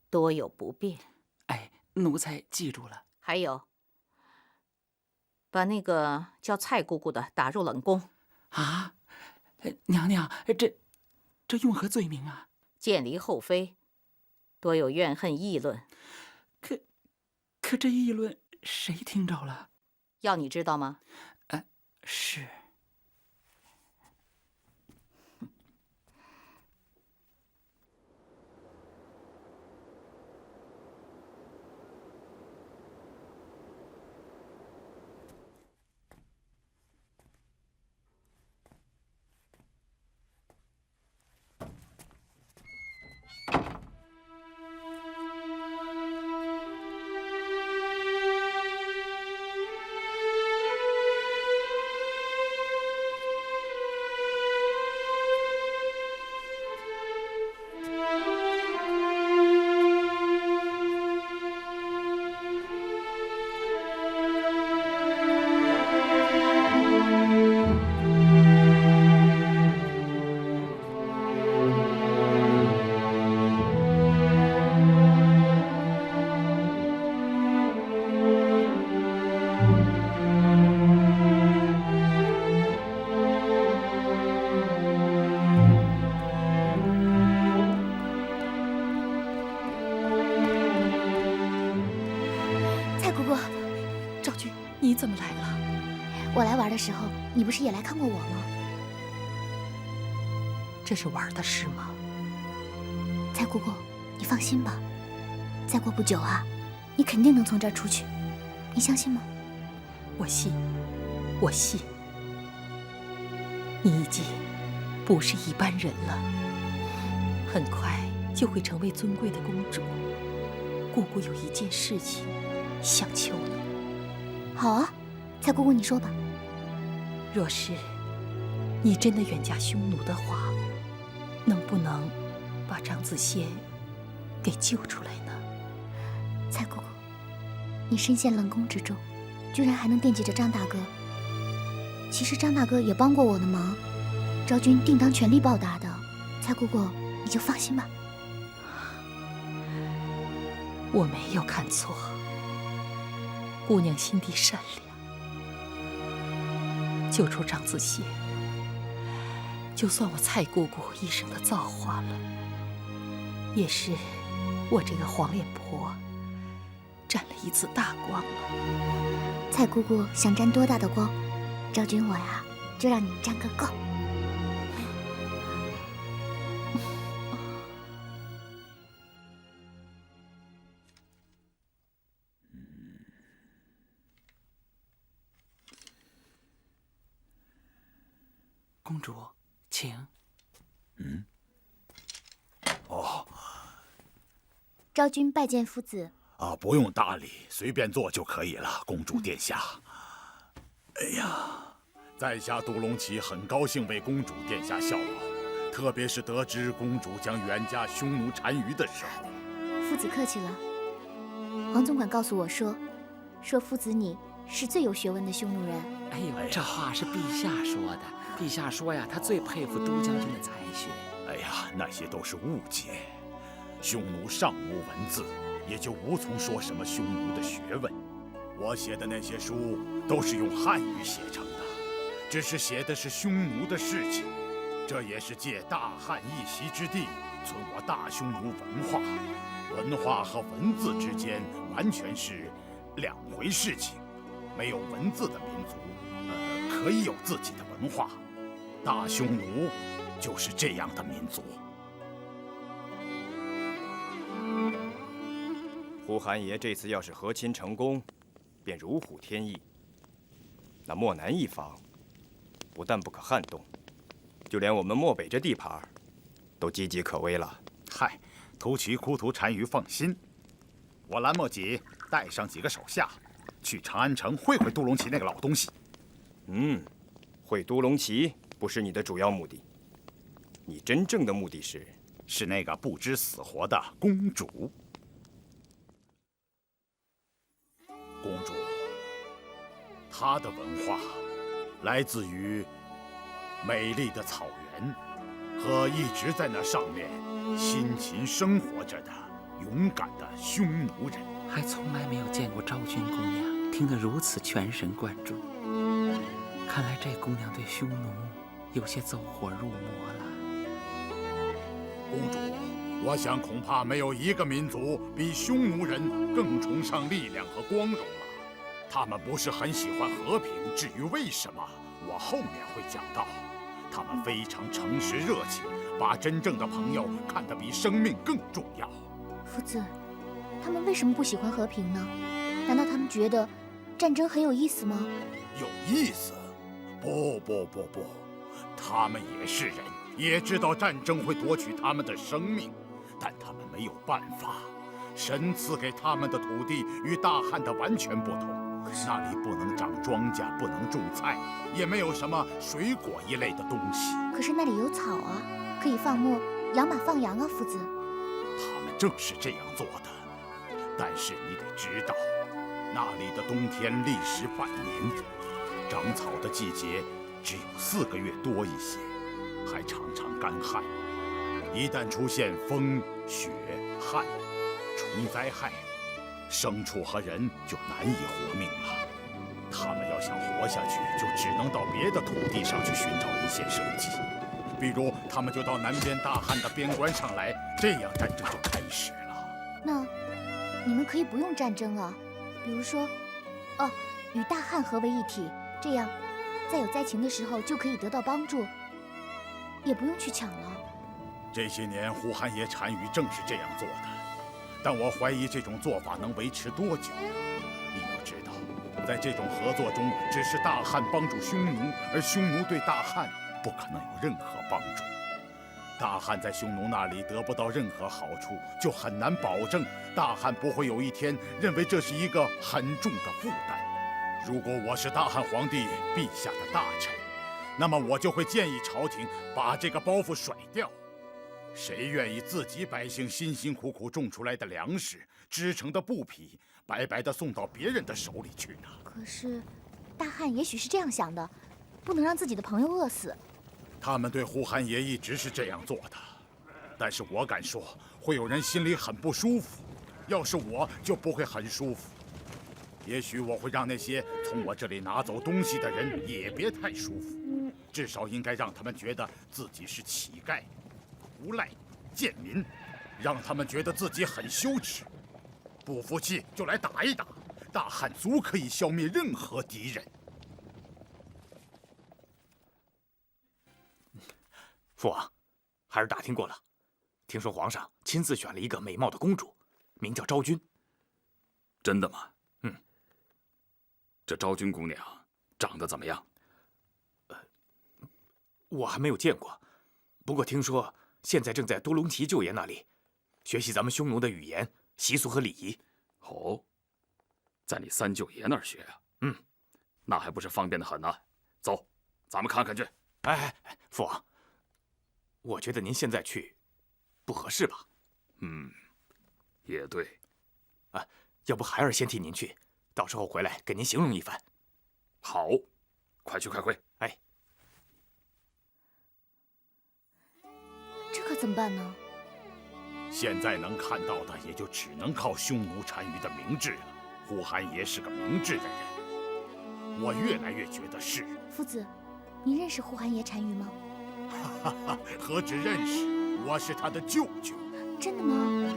多有不便。奴才记住了。还有，把那个叫蔡姑姑的打入冷宫。啊，娘娘，这用何罪名啊？见离后妃，多有怨恨议论。可这议论谁听着了？要你知道吗？是。你怎么来了？我来玩的时候，你不是也来看过我吗？这是玩的事吗？蔡姑姑，你放心吧，再过不久啊，你肯定能从这儿出去，你相信吗？我信，我信。你已经不是一般人了，很快就会成为尊贵的公主。姑姑有一件事情想求你。好啊，蔡姑姑，你说吧。若是你真的远嫁匈奴的话，能不能把张子歇给救出来呢？蔡姑姑，你身陷冷宫之中，居然还能惦记着张大哥。其实张大哥也帮过我的忙，昭君定当全力报答的。蔡姑姑，你就放心吧。我没有看错，姑娘心地善良，救出张子歇，就算我蔡姑姑一生的造化了，也是我这个黄脸婆沾了一次大光了。蔡姑姑想沾多大的光，昭君我呀，就让你沾个够。公主，请。哦，昭君拜见夫子。啊，不用搭理，随便坐就可以了，公主殿下。哎呀，在下杜隆起很高兴为公主殿下效劳，特别是得知公主将远嫁匈奴单于的时候。夫子客气了。黄总管告诉我说夫子你是最有学问的匈奴人。哎呦，这话是陛下说的。陛下说呀，他最佩服都将军的才学。哎呀，那些都是误解。匈奴尚无文字，也就无从说什么匈奴的学问。我写的那些书都是用汉语写成的，只是写的是匈奴的事情。这也是借大汉一席之地，存我大匈奴文化。文化和文字之间完全是两回事情。没有文字的民族，可以有自己的文化。大匈奴就是这样的民族。呼韩爷这次要是和亲成功，便如虎添翼。那漠南一方，不但不可撼动，就连我们漠北这地盘，都岌岌可危了。嗨，突骑哭图单于放心，我蓝墨己带上几个手下，去长安城会会都隆起那个老东西。会都隆起不是你的主要目的，你真正的目的是那个不知死活的公主。公主，她的文化来自于美丽的草原和一直在那上面辛勤生活着的勇敢的匈奴人。还从来没有见过昭君姑娘听得如此全神贯注。看来这姑娘对匈奴有些走火入魔了。公主，我想恐怕没有一个民族比匈奴人更崇尚力量和光荣了。他们不是很喜欢和平，至于为什么，我后面会讲到。他们非常诚实热情，把真正的朋友看得比生命更重要。夫子，他们为什么不喜欢和平呢？难道他们觉得战争很有意思吗？有意思？不，他们也是人，也知道战争会夺取他们的生命，但他们没有办法。神赐给他们的土地与大汉的完全不同，那里不能长庄稼，不能种菜，也没有什么水果一类的东西。可是那里有草啊，可以放牧，养马放羊啊，夫子。他们正是这样做的，但是你得知道，那里的冬天历时半年，长草的季节只有4个月多一些，还常常干旱。一旦出现风、雪、旱、虫灾害，牲畜和人就难以活命了。他们要想活下去，就只能到别的土地上去寻找一线生机。比如，他们就到南边大汉的边关上来，这样战争就开始了。那你们可以不用战争啊，比如说，与大汉合为一体，这样在有灾情的时候就可以得到帮助，也不用去抢了。这些年，呼韩邪单于正是这样做的，但我怀疑这种做法能维持多久。你要知道，在这种合作中，只是大汉帮助匈奴，而匈奴对大汉不可能有任何帮助。大汉在匈奴那里得不到任何好处，就很难保证大汉不会有一天认为这是一个很重的负担。如果我是大汉皇帝陛下的大臣，那么我就会建议朝廷把这个包袱甩掉。谁愿意自己百姓辛辛苦苦种出来的粮食、织成的布匹，白白的送到别人的手里去呢？可是，大汉也许是这样想的，不能让自己的朋友饿死。他们对呼韩邪一直是这样做的，但是我敢说，会有人心里很不舒服。要是我，就不会很舒服。也许我会让那些从我这里拿走东西的人也别太舒服，至少应该让他们觉得自己是乞丐、无赖、贱民，让他们觉得自己很羞耻。不服气就来打一打，大汉足可以消灭任何敌人。父王，孩儿打听过了，听说皇上亲自选了一个美貌的公主，名叫昭君。真的吗？嗯。这昭君姑娘长得怎么样？我还没有见过，不过听说现在正在多隆齐舅爷那里学习咱们匈奴的语言、习俗和礼仪。哦，在你三舅爷那儿学啊？嗯，那还不是方便的很呢。走，咱们看看去。哎，父王，我觉得您现在去不合适吧？嗯，也对。啊，要不孩儿先替您去，到时候回来给您形容一番。好，快去快回。哎，这可怎么办呢？现在能看到的也就只能靠匈奴单于的明智了。呼韩邪是个明智的人，我越来越觉得是。夫子，你认识呼韩邪单于吗？哈哈，何止认识，我是他的舅舅。真的吗？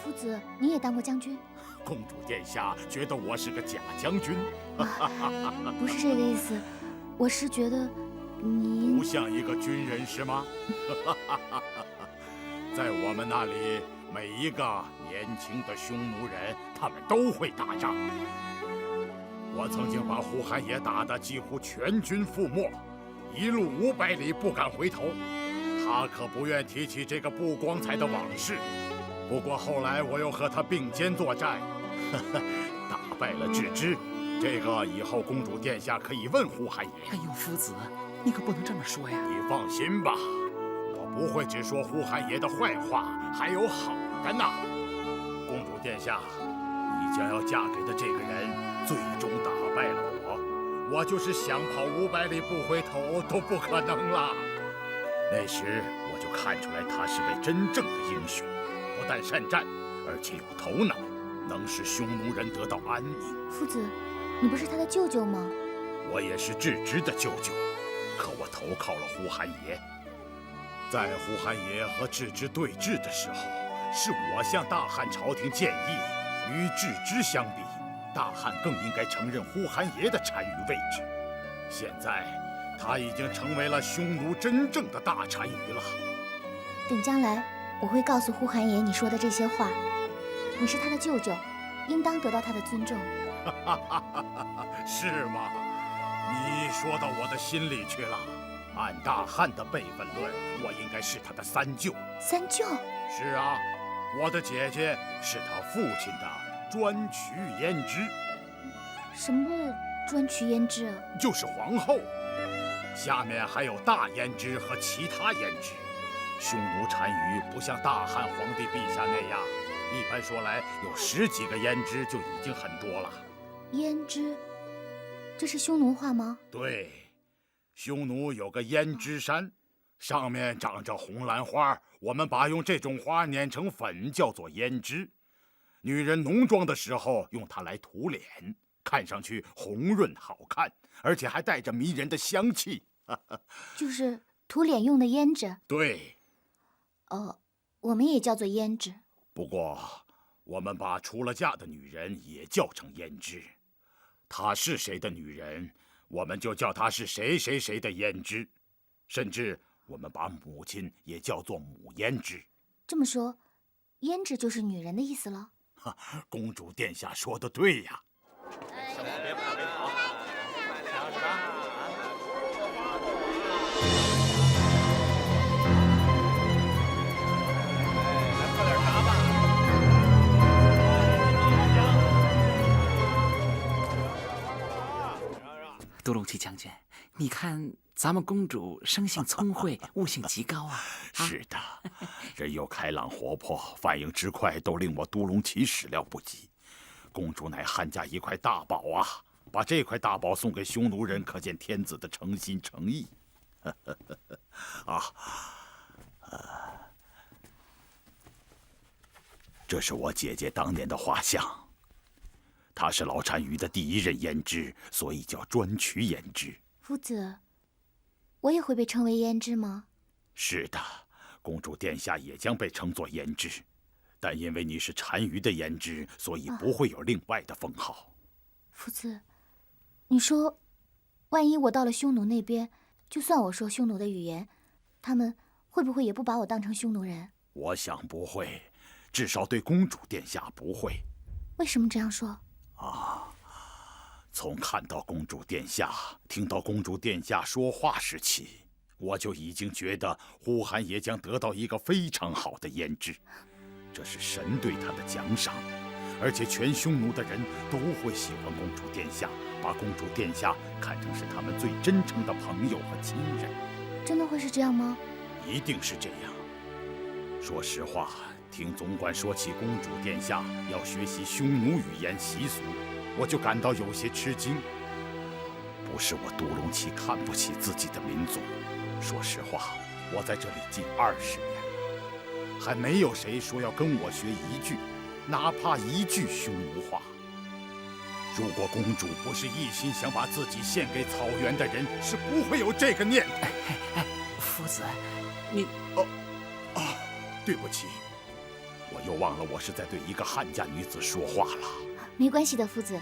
夫子，你也当过将军？公主殿下觉得我是个假将军？不是这个意思，我是觉得你不像一个军人是吗？在我们那里，每一个年轻的匈奴人，他们都会打仗。我曾经把呼韩邪打得几乎全军覆没，一路500里不敢回头。他可不愿提起这个不光彩的往事。不过后来我又和他并肩作战，打败了郅支。这个以后公主殿下可以问呼韩邪。哎呦，夫子，你可不能这么说呀！你放心吧，我不会只说呼韩邪的坏话，还有好的呢。公主殿下，你将要嫁给的这个人，最终打败了我就是想跑500里不回头都不可能了。那时我就看出来他是位真正的英雄，不但善战，而且有头脑，能使匈奴人得到安宁。夫子，你不是他的舅舅吗？我也是郅支的舅舅，可我投靠了呼韩邪。在呼韩邪和郅支对峙的时候，是我向大汉朝廷建议，与郅支相比，大汉更应该承认呼韩邪的单于位置。现在他已经成为了匈奴真正的大单于了。等将来，我会告诉呼韩邪你说的这些话。你是他的舅舅，应当得到他的尊重。是吗？你说到我的心里去了。按大汉的辈分论，我应该是他的三舅。三舅？是啊，我的姐姐是他父亲的专渠胭脂。什么专渠胭脂啊？就是皇后。下面还有大胭脂和其他胭脂。匈奴单于不像大汉皇帝陛下那样，一般说来有10几个胭脂就已经很多了。胭脂，这是匈奴话吗？对，匈奴有个胭脂山，上面长着红兰花，我们把用这种花碾成粉叫做胭脂。女人浓妆的时候用它来涂脸，看上去红润好看，而且还带着迷人的香气。就是涂脸用的胭脂。对。我们也叫做胭脂。不过，我们把出了嫁的女人也叫成胭脂。她是谁的女人，我们就叫她是谁谁谁的胭脂。甚至我们把母亲也叫做母胭脂。这么说，胭脂就是女人的意思了。公主殿下说的对呀。别跑，别跑！想什么？你看咱们公主生性聪慧，悟性极高啊。是的，人又开朗活泼，反应之快，都令我都龙骑始料不及。公主乃汉家一块大宝啊，把这块大宝送给匈奴人，可见天子的诚心诚意。这是我姐姐当年的画像，她是老单于的第一任胭脂，所以叫专渠胭脂。夫子，我也会被称为胭脂吗？是的，公主殿下也将被称作胭脂，但因为你是单于的胭脂，所以不会有另外的封号。夫子，你说，万一我到了匈奴那边，就算我说匈奴的语言，他们会不会也不把我当成匈奴人？我想不会，至少对公主殿下不会。为什么这样说？从看到公主殿下、听到公主殿下说话时起，我就已经觉得呼韩爷将得到一个非常好的胭脂，这是神对他的奖赏，而且全匈奴的人都会喜欢公主殿下，把公主殿下看成是他们最真诚的朋友和亲人。真的会是这样吗？一定是这样。说实话，听总管说起公主殿下要学习匈奴语言习俗，我就感到有些吃惊。不是我都龙骑看不起自己的民族，说实话，我在这里近20年了，还没有谁说要跟我学一句，哪怕一句匈奴话。如果公主不是一心想把自己献给草原的人，是不会有这个念头。夫子，你对不起，我又忘了我是在对一个汉家女子说话了。没关系的，夫子，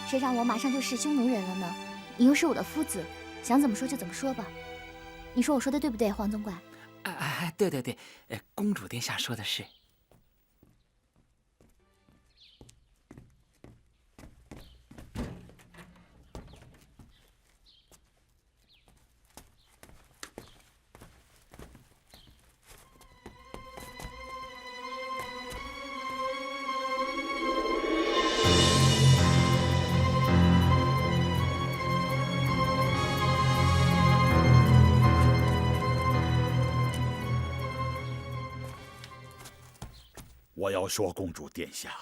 谁让我马上就是匈奴人了呢？你又是我的夫子，想怎么说就怎么说吧。你说我说的对不对，黄总管？对对对，公主殿下说的是。我要说，公主殿下，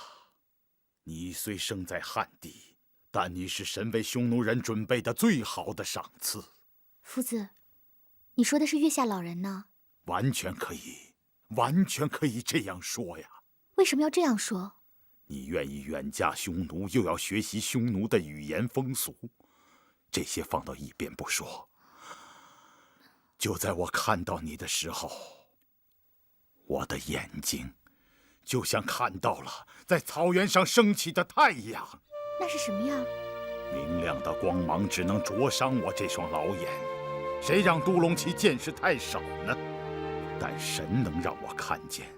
你虽生在汉地，但你是神为匈奴人准备的最好的赏赐。夫子，你说的是月下老人呢？完全可以这样说呀。为什么要这样说？你愿意远嫁匈奴，又要学习匈奴的语言风俗，这些放到一边不说，就在我看到你的时候，我的眼睛就像看到了在草原上升起的太阳。那是什么样？明亮的光芒只能灼伤我这双老眼，谁让都龙骑见识太少呢？但神能让我看见，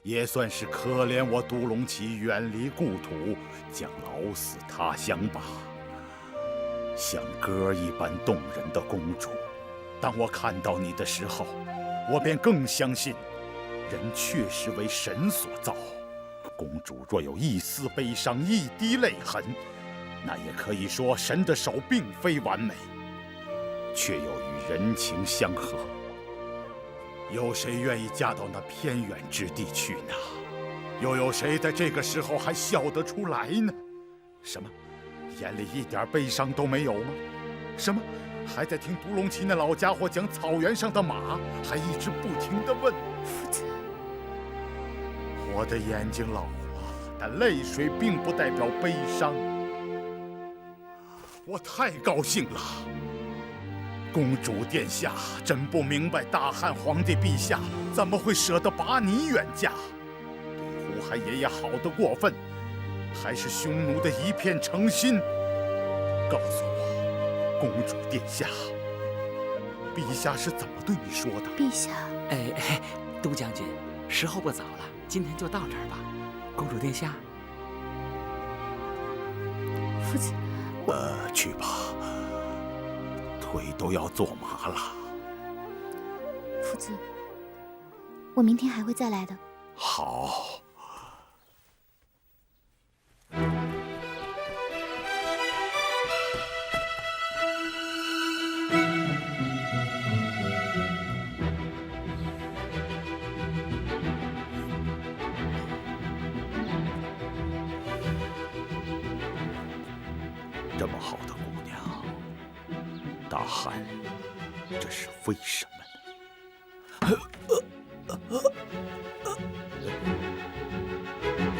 也算是可怜我都龙骑远离故土，将老死他乡吧。像歌一般动人的公主，当我看到你的时候，我便更相信人确实为神所造。公主若有一丝悲伤，一滴泪痕，那也可以说神的手并非完美，却又与人情相合。有谁愿意嫁到那偏远之地去呢？又有谁在这个时候还笑得出来呢？什么？眼里一点悲伤都没有吗？什么？还在听都龙骑那老家伙讲草原上的马，还一直不停地问。夫子，我的眼睛老了，但泪水并不代表悲伤。我太高兴了，公主殿下，真不明白大汉皇帝陛下怎么会舍得把你远嫁。对胡亥爷爷好得过分，还是匈奴的一片诚心？告诉我，公主殿下，陛下是怎么对你说的？陛下，都将军，时候不早了，今天就到这儿吧。公主殿下，夫子，去吧，腿都要坐麻了。夫子，我明天还会再来的。好。这么好的姑娘，大汉，这是为什么呢？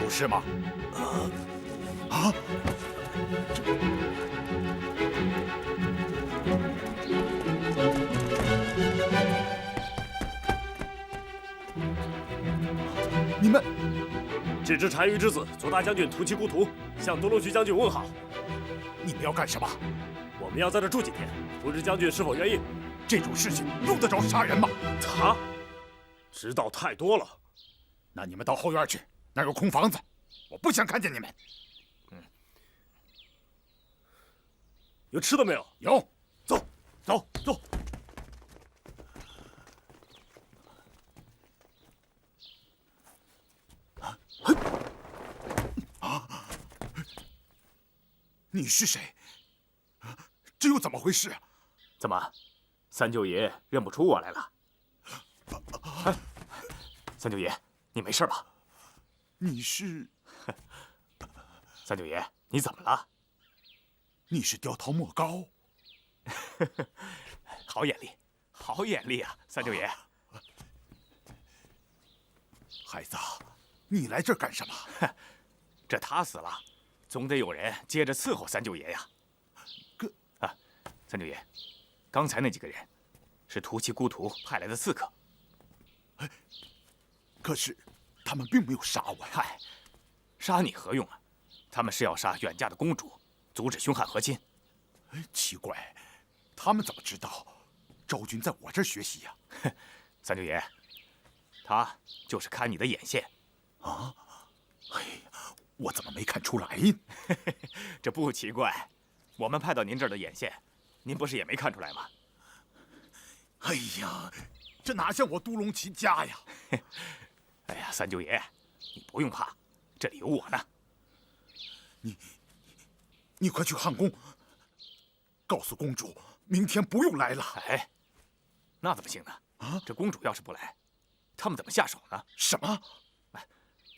不是吗？啊！你们，这只单于之子左大将军屠其孤图，向多隆渠将军问好。你们要干什么？我们要在这住几天，不知将军是否愿意？这种事情用得着杀人吗？他知道太多了。那你们到后院去，那儿有空房子，我不想看见你们。有吃的没有？有，走，走，走。你是谁？这又怎么回事？怎么，三舅爷认不出我来了？哎，三舅爷，你没事吧？你是？三舅爷，你怎么了？你是雕桃莫高。好眼力，好眼力啊，三舅爷。孩子，你来这儿干什么？这他死了，总得有人接着伺候三舅爷呀。三舅爷，刚才那几个人是屠其孤图派来的刺客。可是他们并没有杀我。嗨，杀你何用啊？他们是要杀远嫁的公主，阻止凶悍和亲。奇怪，他们怎么知道昭君在我这儿学习呀？三舅爷，他就是看你的眼线。啊？哎呀，我怎么没看出来呢？这不奇怪，我们派到您这儿的眼线，您不是也没看出来吗？哎呀，这哪像我都龙旗家呀！哎呀，三舅爷，你不用怕，这里有我呢。你快去汉宫，告诉公主，明天不用来了。哎，那怎么行呢？啊，这公主要是不来，他们怎么下手呢？什么？哎，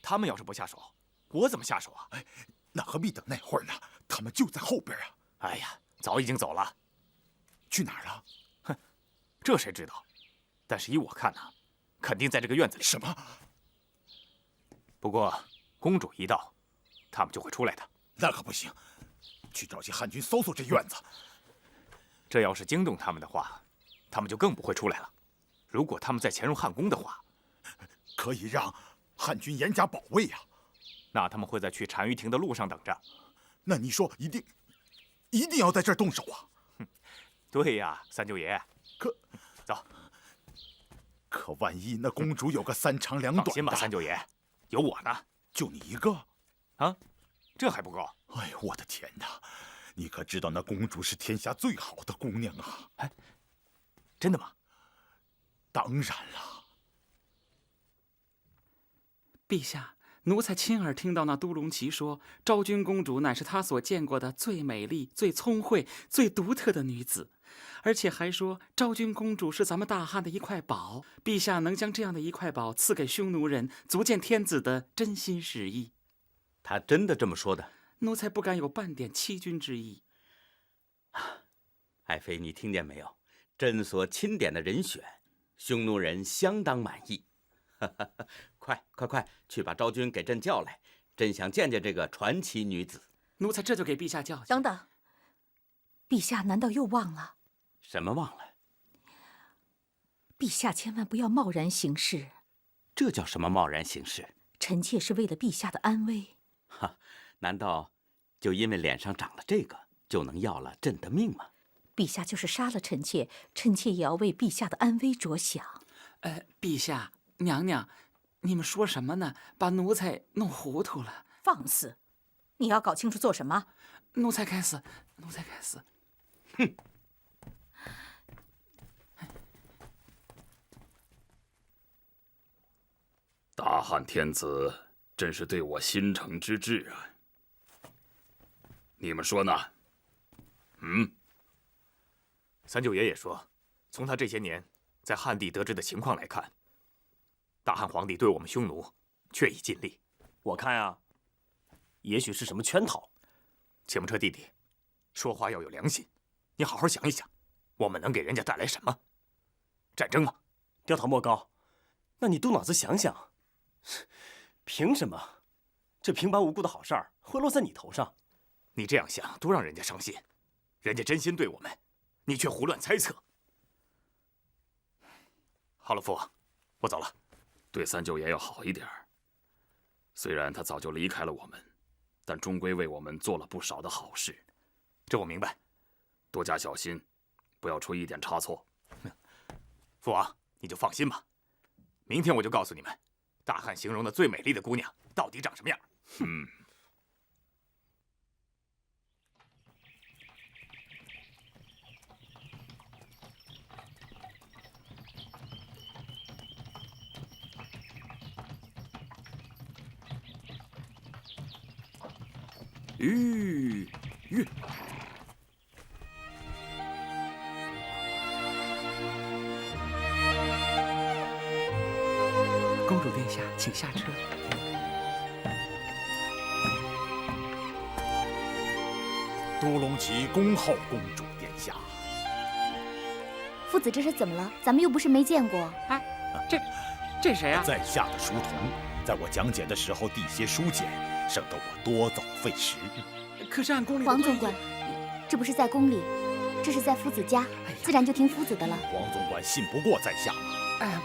他们要是不下手，我怎么下手啊？哎，那何必等那会儿呢？他们就在后边啊。哎呀，早已经走了。去哪儿了？哼，这谁知道？但是依我看呢，肯定在这个院子里。什么？不过公主一到，他们就会出来的。那可不行，去召集汉军搜搜这院子。这要是惊动他们的话，他们就更不会出来了。如果他们再潜入汉宫的话，可以让汉军严加保卫呀。那他们会在去单于亭的路上等着。那你说一定要在这儿动手啊？对呀，三舅爷。走。可万一那公主有个三长两短的？放心吧，三舅爷，有我呢。就你一个？啊，这还不够？哎呦，我的天哪！你可知道那公主是天下最好的姑娘啊？哎，真的吗？当然了。陛下，奴才亲耳听到那都隆齐说，昭君公主乃是他所见过的最美丽、最聪慧、最独特的女子，而且还说昭君公主是咱们大汉的一块宝。陛下能将这样的一块宝赐给匈奴人，足见天子的真心实意。他真的这么说的？奴才不敢有半点欺君之意。爱妃，你听见没有？朕所钦点的人选，匈奴人相当满意。快，去把昭君给朕叫来，朕想见见这个传奇女子。奴才这就给陛下叫去。等等，陛下难道又忘了？什么忘了？陛下千万不要贸然行事。这叫什么贸然行事？臣妾是为了陛下的安危。哈，难道就因为脸上长了这个，就能要了朕的命吗？陛下就是杀了臣妾，臣妾也要为陛下的安危着想。陛下，娘娘，你们说什么呢？把奴才弄糊涂了。放肆！你要搞清楚做什么？奴才该死，奴才该死。哼！大汉天子真是对我心诚之至啊！你们说呢？三舅爷也说，从他这些年在汉地得知的情况来看，大汉皇帝对我们匈奴确已尽力。我看啊，也许是什么圈套。且不撤，弟弟，说话要有良心。你好好想一想，我们能给人家带来什么？战争吗？刁头莫高，那你动脑子想想，凭什么这平白无故的好事儿会落在你头上？你这样想多让人家伤心，人家真心对我们，你却胡乱猜测。好了，父王，我走了。对三舅爷要好一点。虽然他早就离开了我们，但终归为我们做了不少的好事。这我明白，多加小心，不要出一点差错。父王，你就放心吧。明天我就告诉你们，大汉形容的最美丽的姑娘到底长什么样。嗯。公主殿下，请下车。都龙旗恭候公主殿下。父子这是怎么了？咱们又不是没见过。哎，这谁啊？在下的书童，在我讲解的时候递些书简，省得我多走费时。可是按宫里的黄总管，这不是在宫里，这是在夫子家，自然就听夫子的了。黄总管信不过在下吗？哎，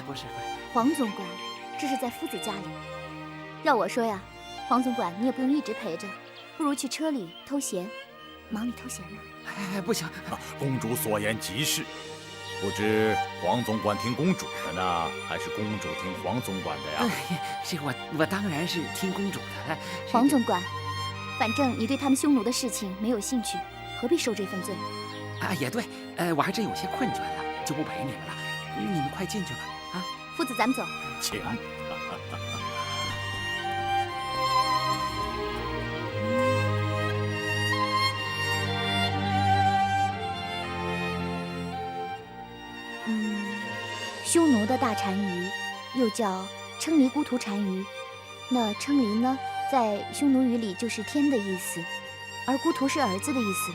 不是。黄总管，这是在夫子家里。要我说呀，黄总管你也不用一直陪着，不如去车里偷闲，忙里偷闲呢。哎，不行，公主所言极是。不知黄总管听公主的呢，还是公主听黄总管的呀？这我当然是听公主的。黄总管，反正你对他们匈奴的事情没有兴趣，何必受这份罪？啊，也对，我还真有些困倦了，就不陪你们了。你们快进去吧。啊，夫子，咱们走。请。匈奴的大单于又叫称尼孤图单于，那称尼呢，在匈奴语里就是天的意思，而孤图是儿子的意思，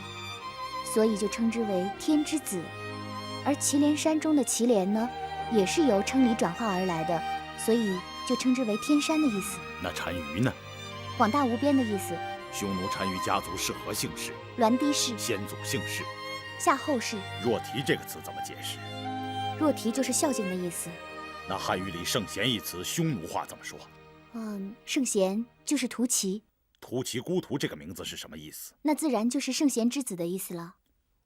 所以就称之为天之子。而祁连山中的祁连呢，也是由称尼转化而来的，所以就称之为天山的意思。那单于呢？广大无边的意思。匈奴单于家族是何姓氏？栾堤氏。先祖姓氏。夏后氏。若提这个词怎么解释？若提就是孝敬的意思。那汉语里圣贤一词匈奴话怎么说？圣贤就是屠齐。屠齐孤图这个名字是什么意思？那自然就是圣贤之子的意思了。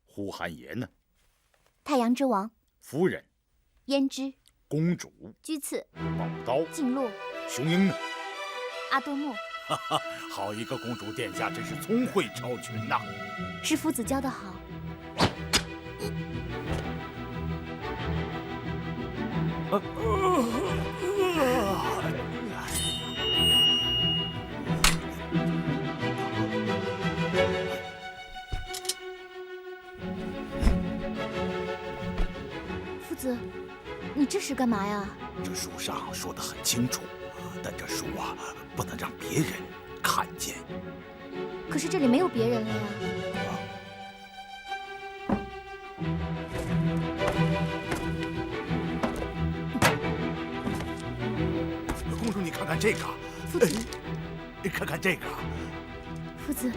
呼韩邪呢？太阳之王。夫人。胭脂。公主。居次。宝刀。晋鹿。雄鹰呢？阿多木。哈哈，好一个公主殿下，真是聪慧超群呐！是夫子教得好。夫子，你这是干嘛呀？这书上说得很清楚，但这书啊，不能让别人看见。可是这里没有别人了呀。公主，你看看这个。夫子，你看看这个。夫子，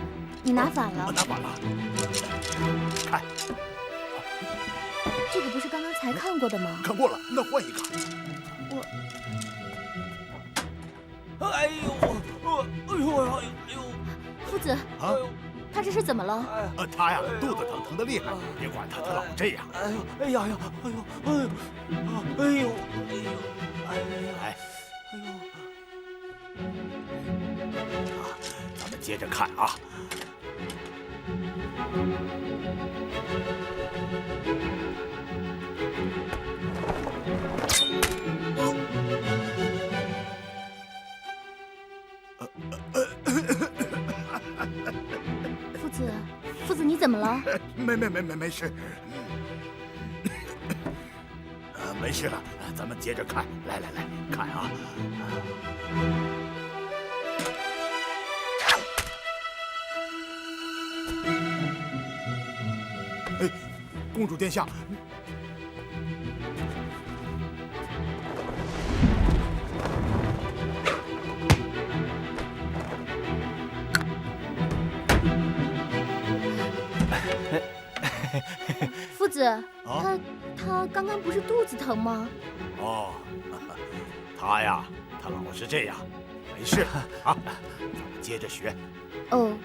你拿反了。我拿反了。看，这个不是刚刚才看过的吗？看过了，那换一个。哎呦！夫子，他这是怎么了？他呀，肚子疼，疼得厉害。别管他，他老这样。哎呀！咱们接着看啊。夫子，你怎么了？没事。没事了，咱们接着看。来，看啊。公主殿下。夫子，他刚刚不是肚子疼吗？哦，他呀，他老是这样，没事啊，咱们接着学。哦。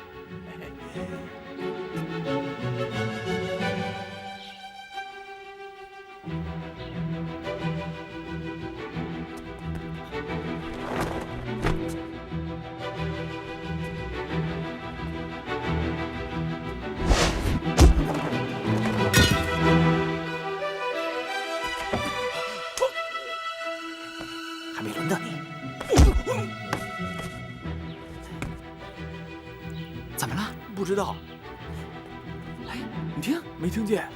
还没轮到你。怎么了？不知道。哎，你听，没听见。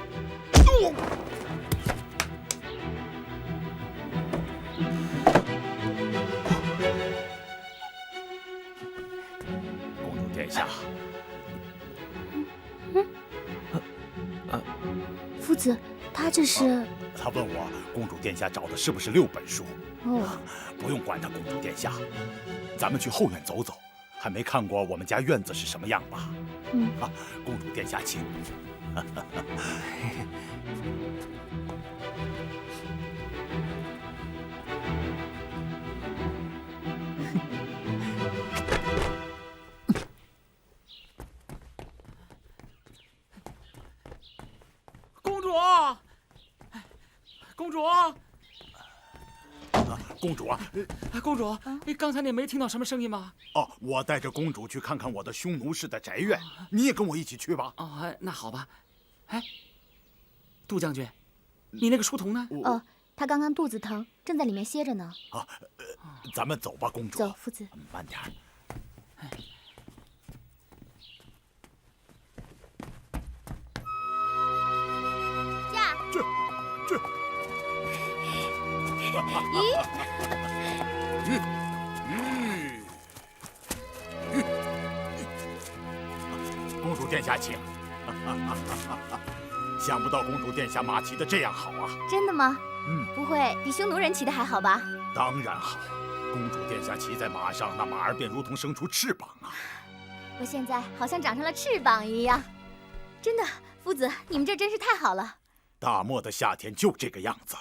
公主殿下。夫子，他这是？他问我，公主殿下找的是不是6本书？哦，不用管他，公主殿下，咱们去后院走走。还没看过我们家院子是什么样吧？啊，公主殿下请。公主，公主。公主啊，公主，刚才你没听到什么声音吗？哦，我带着公主去看看我的匈奴氏的宅院，你也跟我一起去吧。哦，那好吧。哎，杜将军，你那个书童呢？哦，他刚刚肚子疼，正在里面歇着呢。啊，咱们走吧，公主。走，夫子。慢点儿。驾！去。公主殿下请。想不到公主殿下马骑得这样好啊！真的吗？不会比匈奴人骑的还好吧？当然好，公主殿下骑在马上，那马儿便如同生出翅膀啊！我现在好像长上了翅膀一样。真的，夫子，你们这真是太好了。大漠的夏天就这个样子。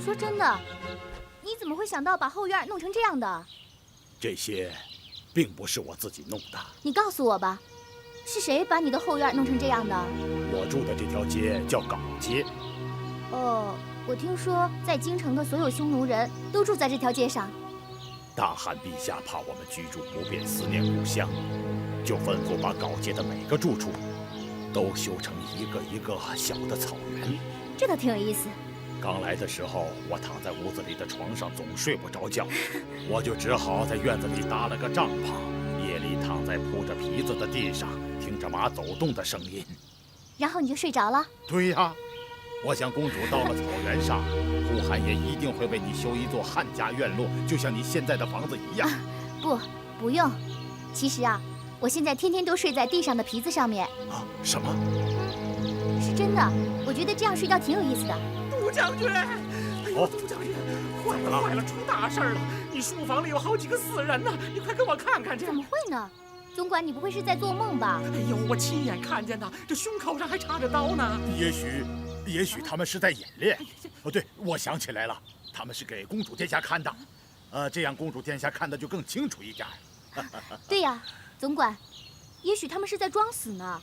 说真的，你怎么会想到把后院弄成这样的？这些，并不是我自己弄的。你告诉我吧，是谁把你的后院弄成这样的？我住的这条街叫镐街。哦，我听说在京城的所有匈奴人都住在这条街上。大汗陛下怕我们居住不便，思念故乡，就吩咐把镐街的每个住处都修成一个一个小的草原。这倒挺有意思。刚来的时候，我躺在屋子里的床上总睡不着觉，我就只好在院子里搭了个帐篷，夜里躺在铺着皮子的地上，听着马走动的声音。然后你就睡着了？对呀，我想公主到了草原上，呼韩爷一定会为你修一座汉家院落，就像你现在的房子一样。不用。其实啊，我现在天天都睡在地上的皮子上面。啊？什么？是真的，我觉得这样睡觉挺有意思的。杜将军，哎呦，杜将军，坏了，出大事了！你书房里有好几个死人呢，你快给我看看去。怎么会呢？总管，你不会是在做梦吧？哎呦，我亲眼看见的，这胸口上还插着刀呢。也许他们是在演练。哦，对，我想起来了，他们是给公主殿下看的，这样公主殿下看的就更清楚一点。对呀，总管，也许他们是在装死呢。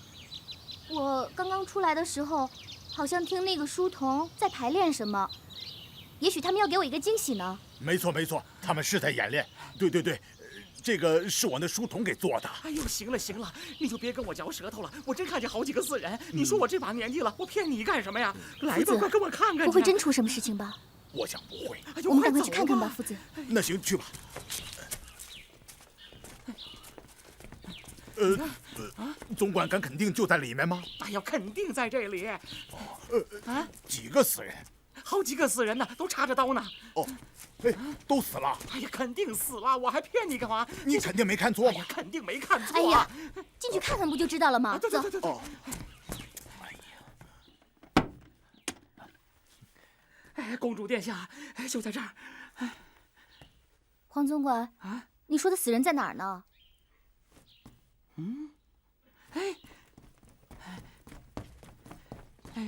我刚刚出来的时候，好像听那个书童在排练什么，也许他们要给我一个惊喜呢。没错没错，他们是在演练。对对对，这个是我那书童给做的。哎呦，行了行了，你就别跟我嚼舌头了。我真看见好几个死人。你说我这把年纪了，我骗你干什么呀？来吧，快跟我看看。不会真出什么事情吧？我想不会。我们赶快去看看吧，夫子。那行，去吧。总管敢肯定就在里面吗？哎呀，肯定在这里。几个死人？好几个死人呢，都插着刀呢。哦，哎，都死了。哎呀，肯定死了，我还骗你干嘛？你肯定没看错吧？哎呀，肯定没看错。哎呀，进去看看不就知道了吗？对。哦。哎，公主殿下，就在这儿。黄总管啊，你说的死人在哪儿呢？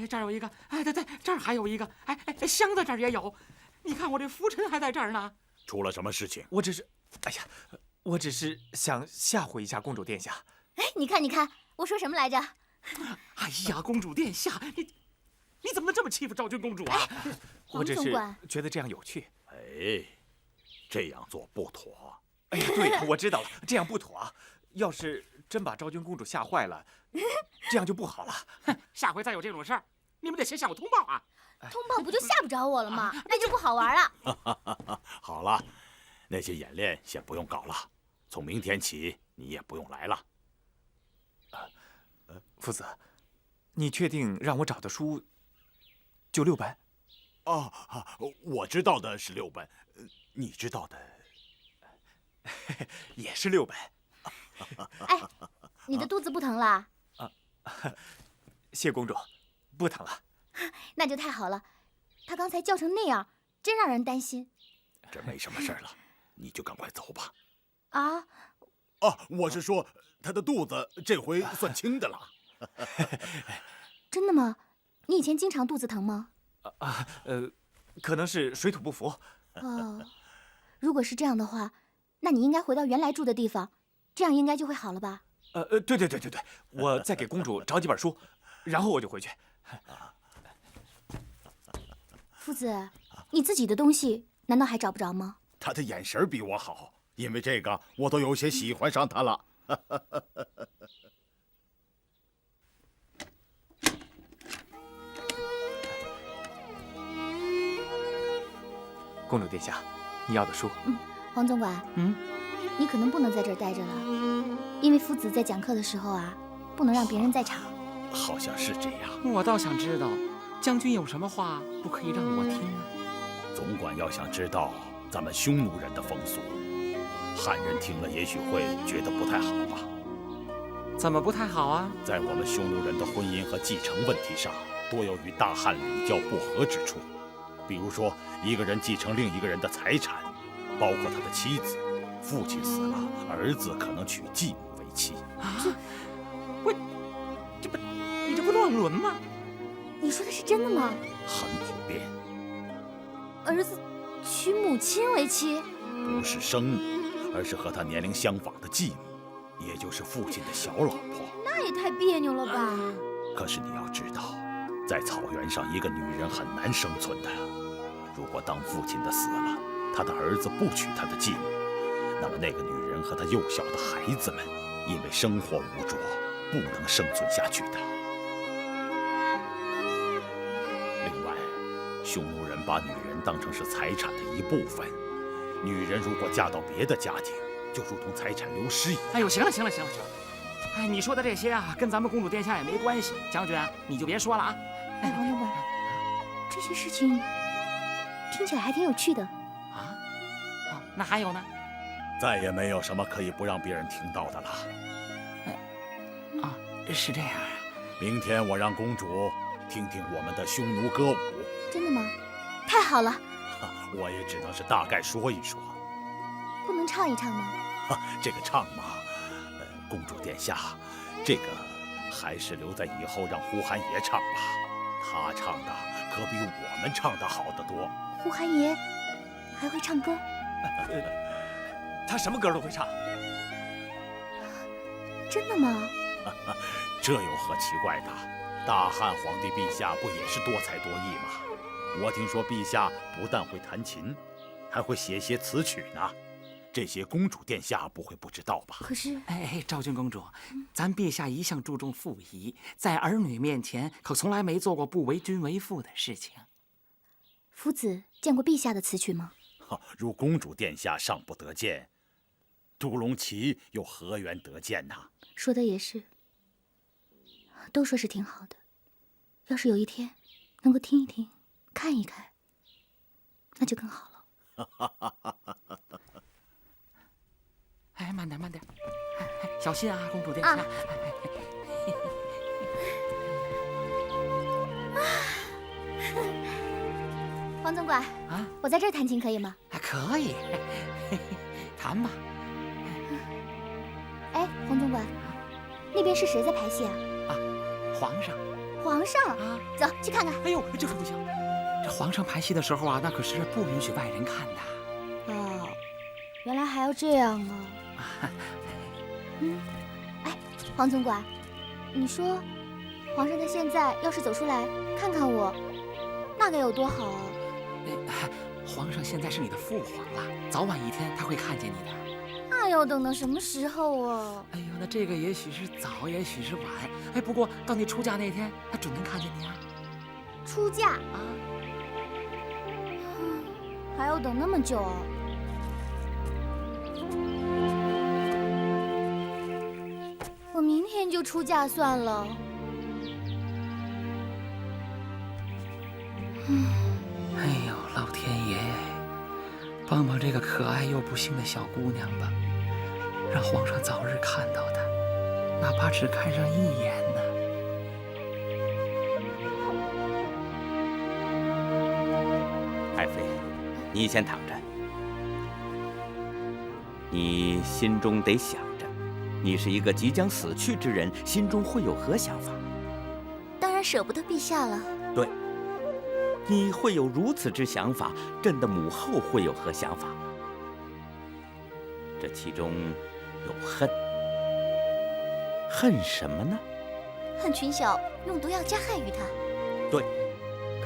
这儿有一个，对，这儿还有一个，箱子这儿也有，你看我这拂尘还在这儿呢。出了什么事情？我只是想吓唬一下公主殿下。哎，你看，我说什么来着？哎呀，公主殿下，你怎么能这么欺负昭君公主啊？我只是觉得这样有趣。哎，这样做不妥。哎呀，对呀，我知道了，这样不妥啊。要是真把昭君公主吓坏了，这样就不好了。下回再有这种事儿，你们得先向我通报啊！通报不就吓不着我了吗？那就不好玩了。好了，那些演练先不用搞了，从明天起你也不用来了。夫子，你确定让我找的书就6本？我知道的是6本，你知道的也是6本。哎，你的肚子不疼啦？谢公主，不疼了。那就太好了。他刚才叫成那样，真让人担心。这没什么事了，你就赶快走吧。啊？我是说，他的肚子这回算轻的了。真的吗？你以前经常肚子疼吗？可能是水土不服。哦，如果是这样的话，那你应该回到原来住的地方，这样应该就会好了吧？对，我再给公主找几本书，然后我就回去。夫子，你自己的东西难道还找不着吗？他的眼神比我好，因为这个我都有些喜欢上他了。公主殿下，你要的书。黄总管，你可能不能在这儿待着了，因为夫子在讲课的时候啊，不能让别人在场。好像是这样。我倒想知道，将军有什么话不可以让我听啊？总管要想知道咱们匈奴人的风俗，汉人听了也许会觉得不太好吧？怎么不太好啊？在我们匈奴人的婚姻和继承问题上，多有与大汉礼教不合之处。比如说，一个人继承另一个人的财产，包括他的妻子，父亲死了，儿子可能娶继母为妻。你这不乱伦吗？你说的是真的吗？很普遍。儿子娶母亲为妻？不是生母，而是和他年龄相仿的继母，也就是父亲的小老婆。那也太别扭了吧？可是你要知道，在草原上，一个女人很难生存的。如果当父亲的死了，他的儿子不娶他的继母，那么那个女人和她幼小的孩子们，因为生活无着，不能生存下去的。另外，匈奴人把女人当成是财产的一部分，女人如果嫁到别的家庭，就如同财产流失一样。哎呦，行了。哎，你说的这些啊，跟咱们公主殿下也没关系。将军，你就别说了啊。哎，黄总管，这些事情听起来还挺有趣的。那还有呢？再也没有什么可以不让别人听到的了。是这样啊。明天我让公主听听我们的匈奴歌舞。真的吗？太好了。我也只能是大概说一说。不能唱一唱吗？这个唱嘛，公主殿下，这个还是留在以后让呼韩爷唱吧。他唱的可比我们唱的好得多。呼韩爷还会唱歌？他什么歌都会唱。真的吗？这有何奇怪的？大汉皇帝陛下不也是多才多艺吗？我听说陛下不但会弹琴，还会写些词曲呢。这些公主殿下不会不知道吧？可是，哎，昭君公主，咱陛下一向注重妇仪，在儿女面前可从来没做过不为君为父的事情。夫子见过陛下的词曲吗？如公主殿下尚不得见，杜隆奇又何缘得见呢？说的也是，都说是挺好的。要是有一天能够听一听、看一看，那就更好了。哎，慢点，慢点，小心啊，公主殿下。黄总管啊，我在这儿弹琴可以吗？可以，弹吧。哎，黄总管，那边是谁在排戏啊？啊，皇上。皇上啊，走去看看。哎呦，这可不行！这皇上排戏的时候啊，那可是不允许外人看的。哦，原来还要这样啊！哎，黄总管，你说，皇上他现在要是走出来看看我，那该有多好啊！皇上现在是你的父皇了，早晚一天他会看见你的。那要等到什么时候啊？哎呦，那这个也许是早，也许是晚。哎，不过到你出嫁那天，他准能看见你啊！出嫁啊？还要等那么久啊？我明天就出嫁算了。哎呦，老天爷，帮帮这个可爱又不幸的小姑娘吧，让皇上早日看到她，哪怕只看上一眼呢。爱妃，你先躺着。你心中得想着，你是一个即将死去之人，心中会有何想法？当然舍不得陛下了。对，你会有如此之想法，朕的母后会有何想法？这其中有恨，恨什么呢？恨群小用毒药加害于他。对，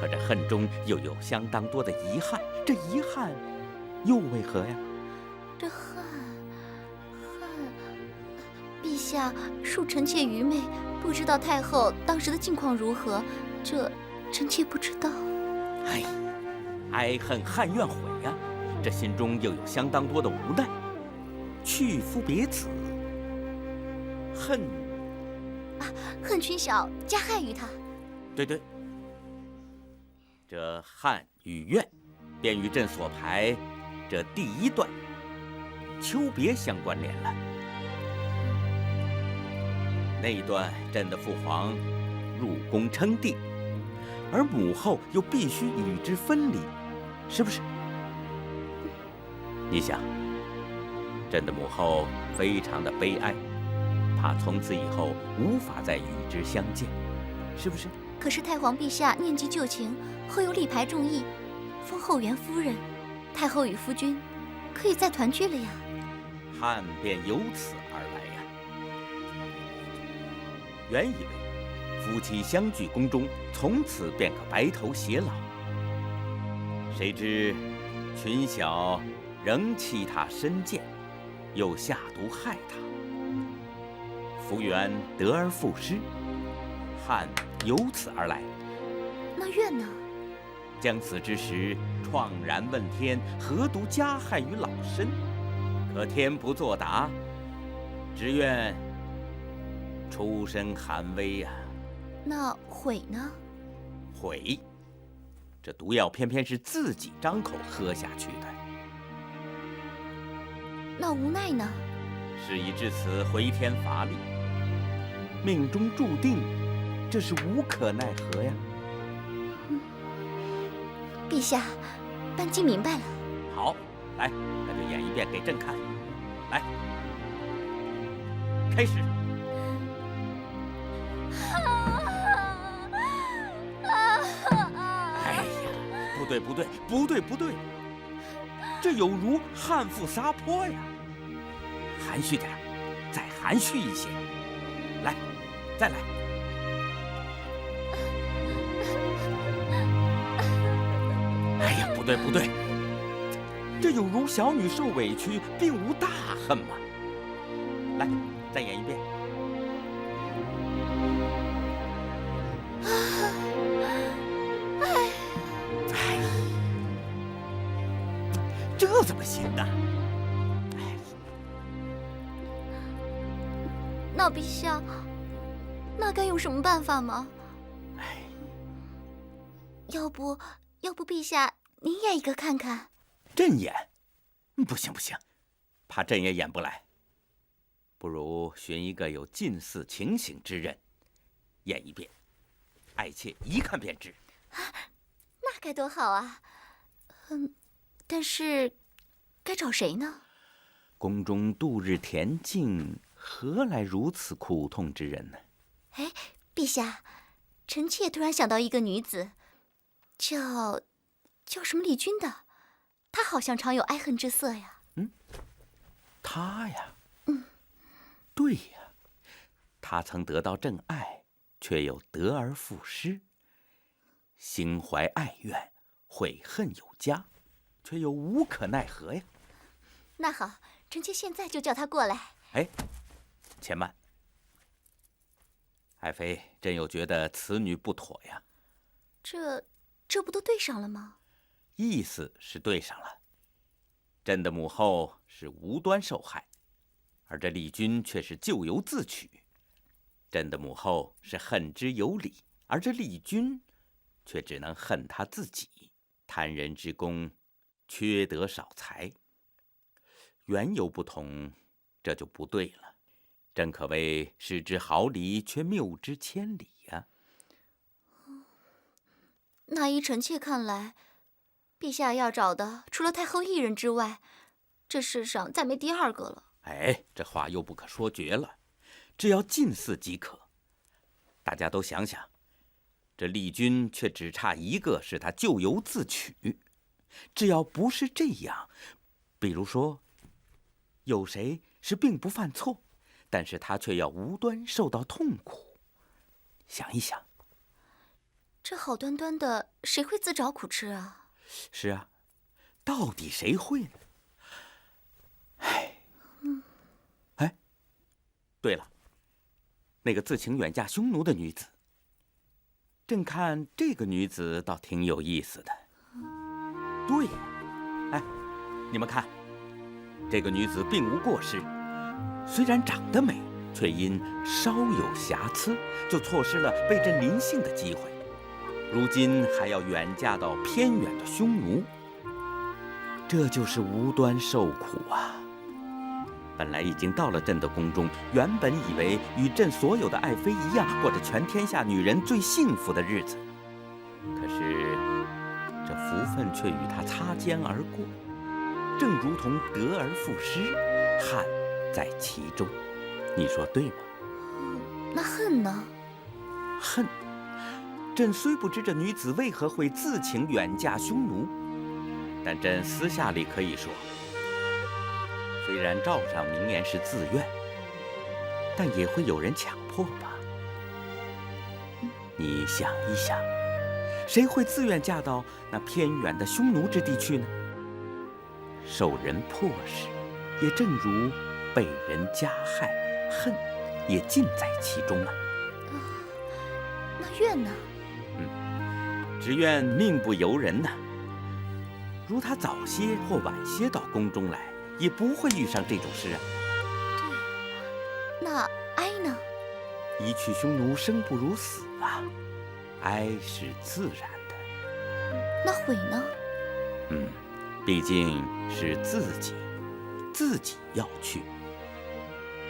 可这恨中又有相当多的遗憾，这遗憾又为何呀？这恨，陛下恕臣妾愚昧，不知道太后当时的境况如何，这臣妾不知道。哎，哀恨汉怨悔呀，这心中又有相当多的无奈。去夫别子，恨啊，恨群小加害于他。对，这汉与怨，便与朕所排这第一段秋别相关联了。那一段，朕的父皇入宫称帝，而母后又必须与之分离，是不是？你想，朕的母后非常的悲哀，怕从此以后无法再与之相见，是不是？可是太皇陛下念及旧情，后又力排众议，封后元夫人，太后与夫君可以再团聚了呀。汉便由此而来呀。原以为夫妻相聚宫中，从此便可白头偕老，谁知群小仍弃他身贱，又下毒害他，福原得而复失，汉由此而来。那怨呢？将死之时，怆然问天，何独加害于老身？可天不作答，只愿出身寒微呀。那悔呢？悔，这毒药偏偏是自己张口喝下去的。那无奈呢？事已至此，回天乏力，命中注定，这是无可奈何呀。陛下，半斤明白了。好，来，那就演一遍给朕看。来，开始。哎呀，不对，这有如悍妇撒泼呀！含蓄点，再含蓄一些。来，再来。对，不对，这有如小女受委屈，并无大恨嘛。来，再演一遍。这怎么行呢？那陛下，那该有什么办法吗？要不陛下您演一个看看？朕演？不行不行，怕朕也演不来。不如寻一个有近似情形之人，演一遍，爱妾一看便知。那该多好啊！但是该找谁呢？宫中度日恬静，何来如此苦痛之人呢？哎，陛下，臣妾突然想到一个女子，叫什么丽君的，她好像常有爱恨之色呀。她呀？对呀，她曾得到朕爱，却又得而复失，心怀爱怨，悔恨有加，却又无可奈何呀。那好，臣妾现在就叫她过来。哎，且慢，爱妃，朕又觉得此女不妥呀。这不都对上了吗？意思是对上了。朕的母后是无端受害，而这丽君却是咎由自取。朕的母后是恨之有理，而这丽君却只能恨她自己。贪人之功，缺德少才，缘由不同，这就不对了。朕可谓失之毫厘，却谬之千里呀。那依臣妾看来，陛下要找的除了太后一人之外，这世上再没第二个了。哎，这话又不可说绝了，只要近似即可。大家都想想，这丽君却只差一个是她咎由自取。只要不是这样，比如说，有谁是并不犯错，但是他却要无端受到痛苦。想一想，这好端端的，谁会自找苦吃啊？是啊，到底谁会呢？哎，对了，那个自请远嫁匈奴的女子，朕看这个女子倒挺有意思的。对，哎，你们看，这个女子并无过失，虽然长得美，却因稍有瑕疵，就错失了被朕临幸的机会。如今还要远嫁到偏远的匈奴，这就是无端受苦啊！本来已经到了朕的宫中，原本以为与朕所有的爱妃一样，过着全天下女人最幸福的日子，可是这福分却与她擦肩而过，正如同得而复失，憾在其中。你说对吗？那恨呢？恨，朕虽不知这女子为何会自请远嫁匈奴，但朕私下里可以说，虽然诏上明言是自愿，但也会有人强迫吧？你想一想，谁会自愿嫁到那偏远的匈奴之地去呢？受人迫使，也正如被人加害，恨也尽在其中啊。那怨呢？只怨命不由人呐。如他早些或晚些到宫中来，也不会遇上这种事啊。对，那哀呢？一去匈奴，生不如死啊，哀是自然的。那悔呢？毕竟是自己要去，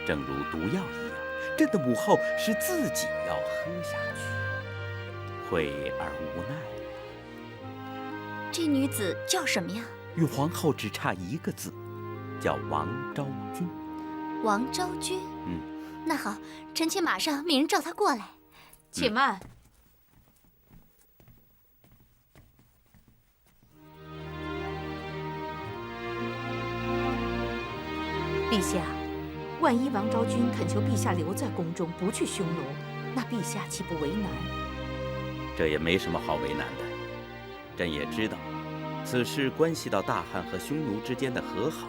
正如毒药一样，朕的母后是自己要喝下去，悔而无奈。这女子叫什么呀？与皇后只差一个字，叫王昭君。王昭君。那好，臣妾马上命人召她过来。且慢。陛下，万一王昭君恳求陛下留在宫中，不去匈奴，那陛下岂不为难？这也没什么好为难的。朕也知道，此事关系到大汉和匈奴之间的和好。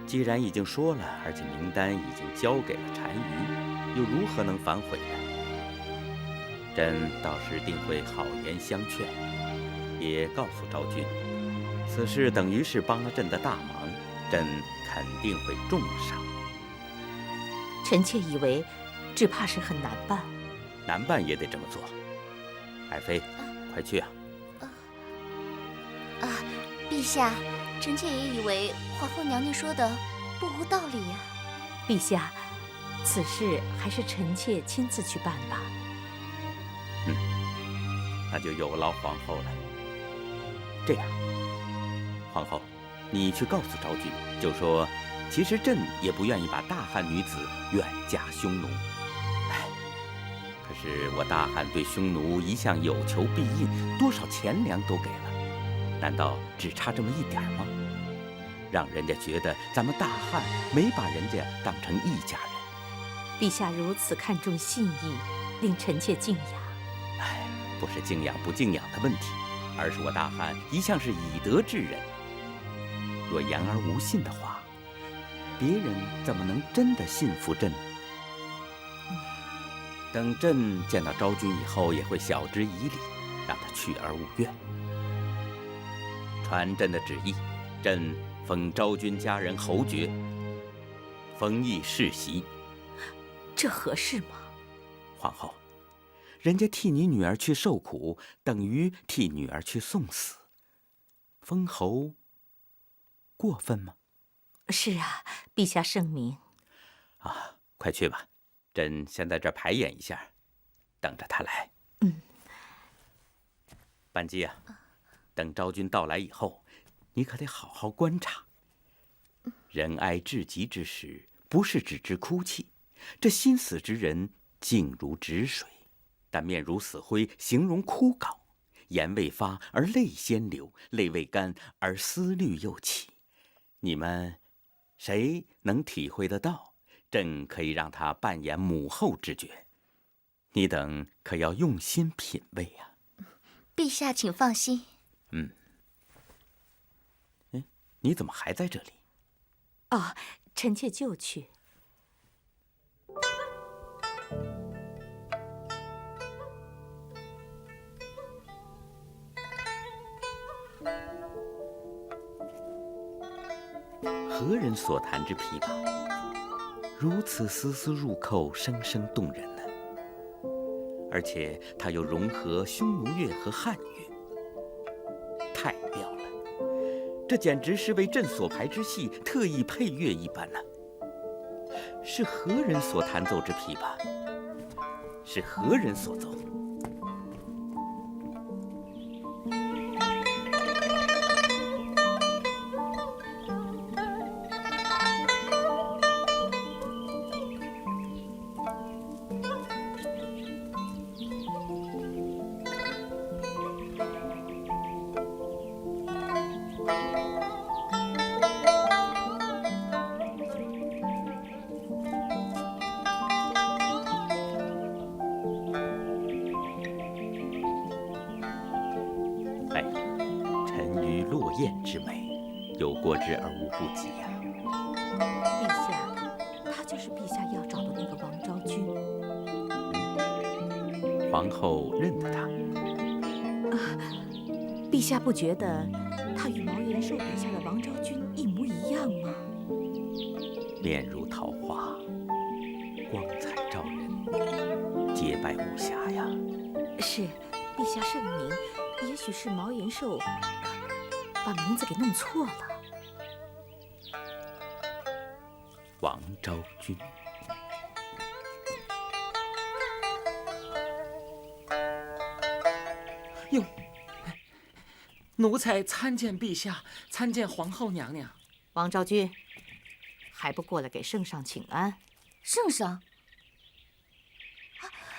既然已经说了，而且名单已经交给了单于，又如何能反悔呢？朕到时定会好言相劝，也告诉昭君，此事等于是帮了朕的大忙，朕肯定会重赏。臣妾以为，只怕是很难办。难办也得这么做。爱妃，快去啊！陛下，臣妾也以为皇后娘娘说的不无道理呀。陛下，此事还是臣妾亲自去办吧。那就有劳皇后了。这样，皇后，你去告诉昭君，就说，其实朕也不愿意把大汉女子远嫁匈奴。可是我大汉对匈奴一向有求必应，多少钱粮都给了，难道只差这么一点吗？让人家觉得咱们大汉没把人家当成一家人。陛下如此看重信义，令臣妾敬仰。不是敬仰不敬仰的问题，而是我大汉一向是以德治人。若言而无信的话，别人怎么能真的信服朕呢？等朕见到昭君以后，也会晓之以理，让她去而无怨。传朕的旨意，朕封昭君家人侯爵，封邑世袭。这合适吗？皇后，人家替你女儿去受苦，等于替女儿去送死。封侯，过分吗？是啊，陛下圣明。快去吧，朕先在这儿排演一下，等着他来。班姬啊，等昭君到来以后，你可得好好观察。人哀至极之时，不是只知哭泣，这心死之人静如止水，但面如死灰，形容枯槁，言未发而泪先流，泪未干而思虑又起。你们谁能体会得到？朕可以让他扮演母后之角，你等可要用心品味啊。陛下请放心。你怎么还在这里？臣妾就去。何人所弹之琵琶，如此丝丝入扣，声声动人呢？而且它又融合匈奴乐和汉乐，太妙了！这简直是为朕所排之戏特意配乐一般呢。是何人所弹奏之琵琶？是何人所奏？落雁之美，有过之而无不及呀。陛下，他就是陛下要找的那个王昭君。皇后认得他？陛下不觉得他与毛延寿笔下的王昭君一模一样吗？面如桃花，光彩照人，洁白无瑕呀。是，陛下圣明，也许是毛延寿把名字给弄错了。王昭君，哟，奴才参见陛下，参见皇后娘娘。王昭君，还不过来给圣上请安？圣上，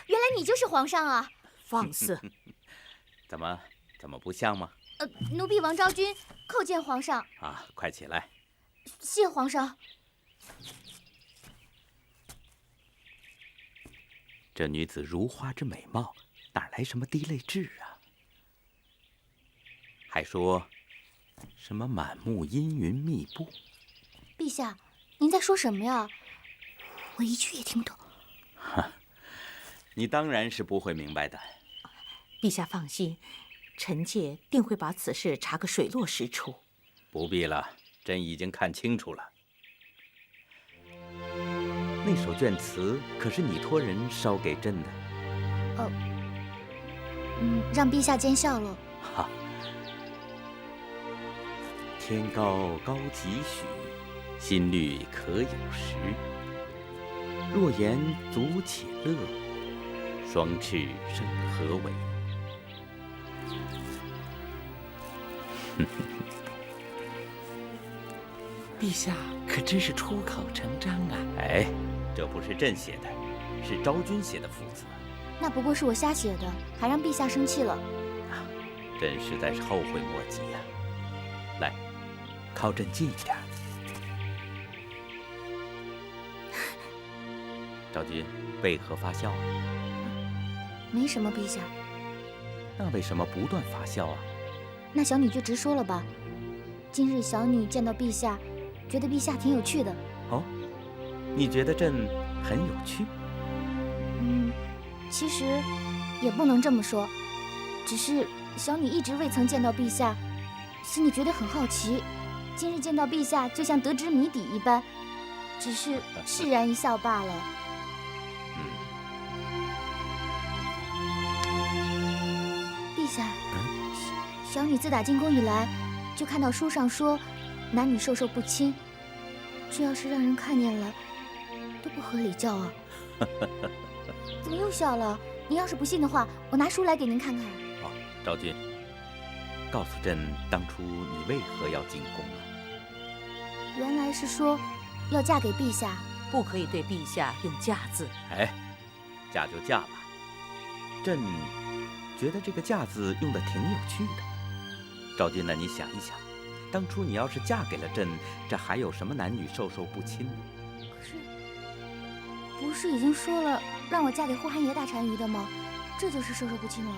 原来你就是皇上啊！放肆！怎么不像吗？奴婢王昭君叩见皇上。啊，快起来！谢皇上。这女子如花之美貌，哪来什么滴泪痣啊？还说什么满目阴云密布。陛下，您在说什么呀？我一句也听不懂。你当然是不会明白的。陛下放心，臣妾定会把此事查个水落石出。不必了，朕已经看清楚了。那首卷词可是你托人捎给朕的？让陛下见笑了。哈。天高高几许，心虑可有时。若言足且乐，双翅生何为？陛下可真是出口成章啊！哎，这不是朕写的，是昭君写的赋词。那不过是我瞎写的，还让陛下生气了。朕实在是后悔莫及呀。来，靠朕近一点。昭君，为何发笑啊？没什么，陛下。那为什么不断发笑啊？那小女就直说了吧。今日小女见到陛下，觉得陛下挺有趣的。哦，你觉得朕很有趣？其实也不能这么说，只是小女一直未曾见到陛下，心里觉得很好奇。今日见到陛下，就像得知谜底一般，只是释然一笑罢了。陛下，小女自打进宫以来，就看到书上说男女授受不亲，这要是让人看见了，多不合礼教啊！怎么又笑了？您要是不信的话，我拿书来给您看看。昭君，告诉朕当初你为何要进宫啊？原来是说要嫁给陛下，不可以对陛下用嫁字。哎，嫁就嫁吧。朕觉得这个嫁字用的挺有趣的。昭君呢，你想一想，当初你要是嫁给了朕，这还有什么男女授受不亲呢？可是不是已经说了让我嫁给呼韩邪大单于的吗？这就是授受不亲了。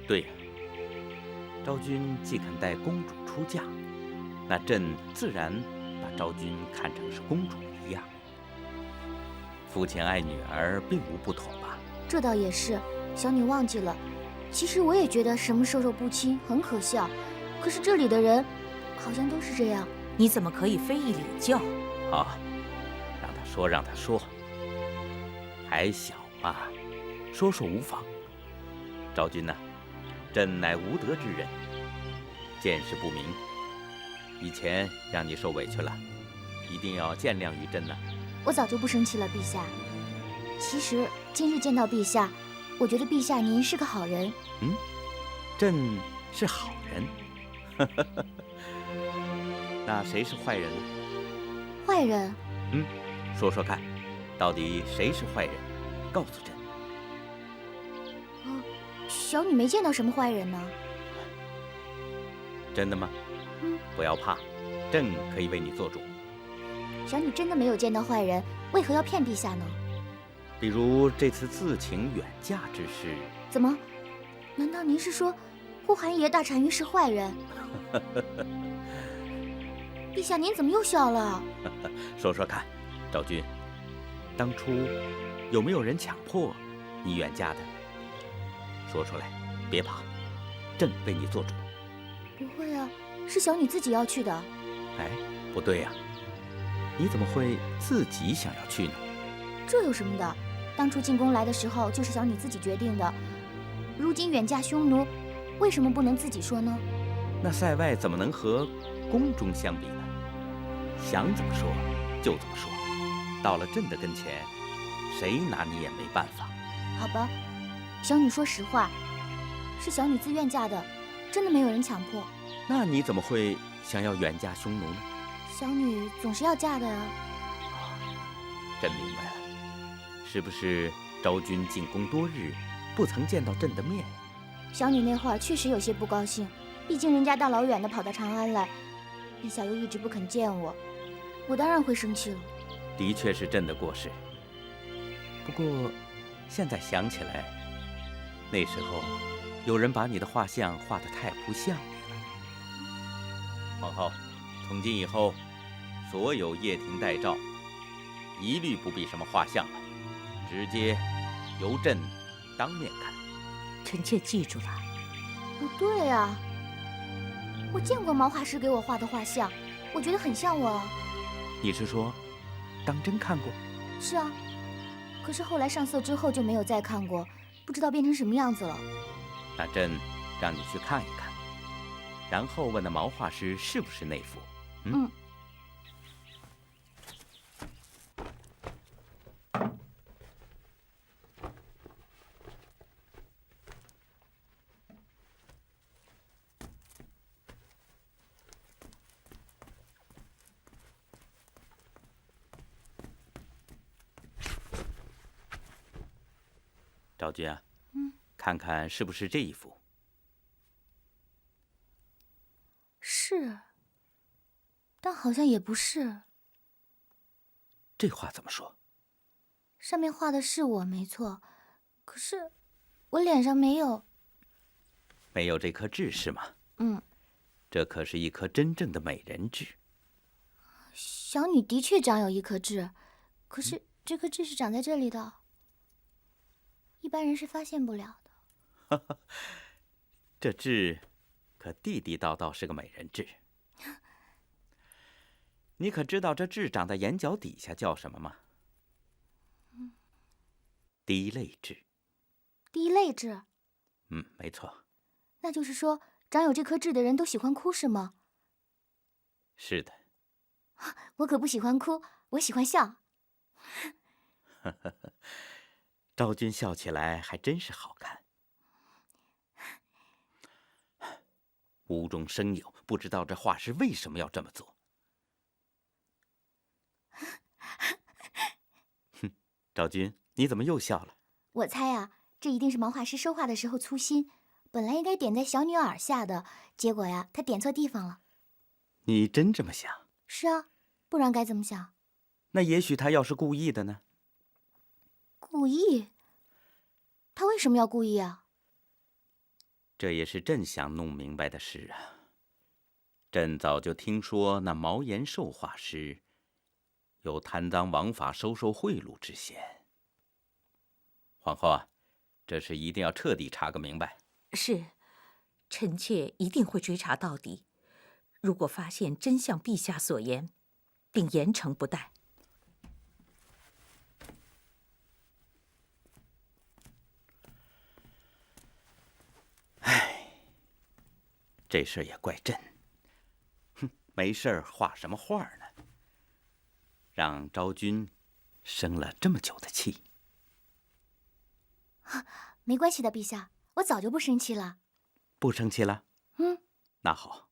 对呀。昭君既肯带公主出嫁，那朕自然把昭君看成是公主一样。父亲爱女儿并无不妥吧？这倒也是，小女忘记了。其实我也觉得什么授受不亲很可笑，可是这里的人好像都是这样。你怎么可以非议礼教？好，让他说，让他说。还小嘛，说说无妨。昭君呐，朕乃无德之人，见识不明，以前让你受委屈了，一定要见谅于朕呐。我早就不生气了，陛下。其实今日见到陛下，我觉得陛下您是个好人。朕是好人。那谁是坏人呢？坏人？说说看，到底谁是坏人？告诉朕。小女没见到什么坏人呢。真的吗？不要怕，朕可以为你做主。小女真的没有见到坏人，为何要骗陛下呢？比如这次自请远嫁之事。怎么？难道您是说呼韩邪大单于是坏人？陛下，您怎么又笑了？说说看，昭君，当初有没有人强迫你远嫁的？说出来，别怕，朕为你做主。不会啊，是小女自己要去的。哎，不对呀，你怎么会自己想要去呢？这有什么的？当初进宫来的时候就是小女自己决定的，如今远嫁匈奴，为什么不能自己说呢？那塞外怎么能和宫中相比呢？想怎么说就怎么说，到了朕的跟前，谁拿你也没办法。好吧，小女说实话，是小女自愿嫁的，真的没有人强迫。那你怎么会想要远嫁匈奴呢？小女总是要嫁的啊。朕明白了，是不是昭君进宫多日，不曾见到朕的面？小女那会儿确实有些不高兴，毕竟人家大老远的跑到长安来，陛下又一直不肯见我，我当然会生气了。的确是朕的过失。不过，现在想起来，那时候有人把你的画像画得太不像你了。皇后，从今以后，所有掖庭待诏，一律不必什么画像了，直接由朕当面看。臣妾记住了。不对啊，我见过毛画师给我画的画像，我觉得很像我啊。你是说，当真看过？是啊，可是后来上色之后就没有再看过，不知道变成什么样子了。那朕让你去看一看，然后问那毛画师是不是那幅。嗯。昭君啊，看看是不是这一幅？是，但好像也不是。这话怎么说？上面画的是我没错，可是我脸上没有。没有这颗痣是吗？嗯，这可是一颗真正的美人痣。小女的确长有一颗痣，可是这颗痣是长在这里的。一般人是发现不了的。这痣可地地道道是个美人痣。你可知道这痣长在眼角底下叫什么吗？滴泪痣。滴泪痣？没错。那就是说，长有这颗痣的人都喜欢哭是吗？是的。我可不喜欢哭，我喜欢笑。昭君笑起来还真是好看。无中生有，不知道这画师为什么要这么做。昭君，你怎么又笑了？我猜啊，这一定是毛画师收画的时候粗心，本来应该点在小女耳下的，结果呀，他点错地方了。你真这么想？是啊，不然该怎么想？那也许他要是故意的呢？故意？他为什么要故意啊？这也是朕想弄明白的事啊。朕早就听说那毛延寿画师有贪赃枉法、收受贿赂之嫌。皇后啊，这事一定要彻底查个明白。是，臣妾一定会追查到底。如果发现真像陛下所言，定严惩不贷。这事儿也怪朕，没事儿画什么画呢？让昭君生了这么久的气。没关系的，陛下，我早就不生气了。不生气了？那好，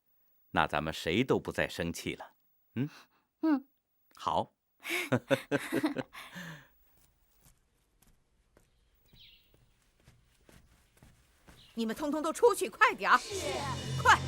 那咱们谁都不再生气了。好。你们通通都出去，快点儿！是，快！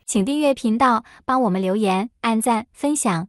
请订阅频道，帮我们留言、按赞、分享。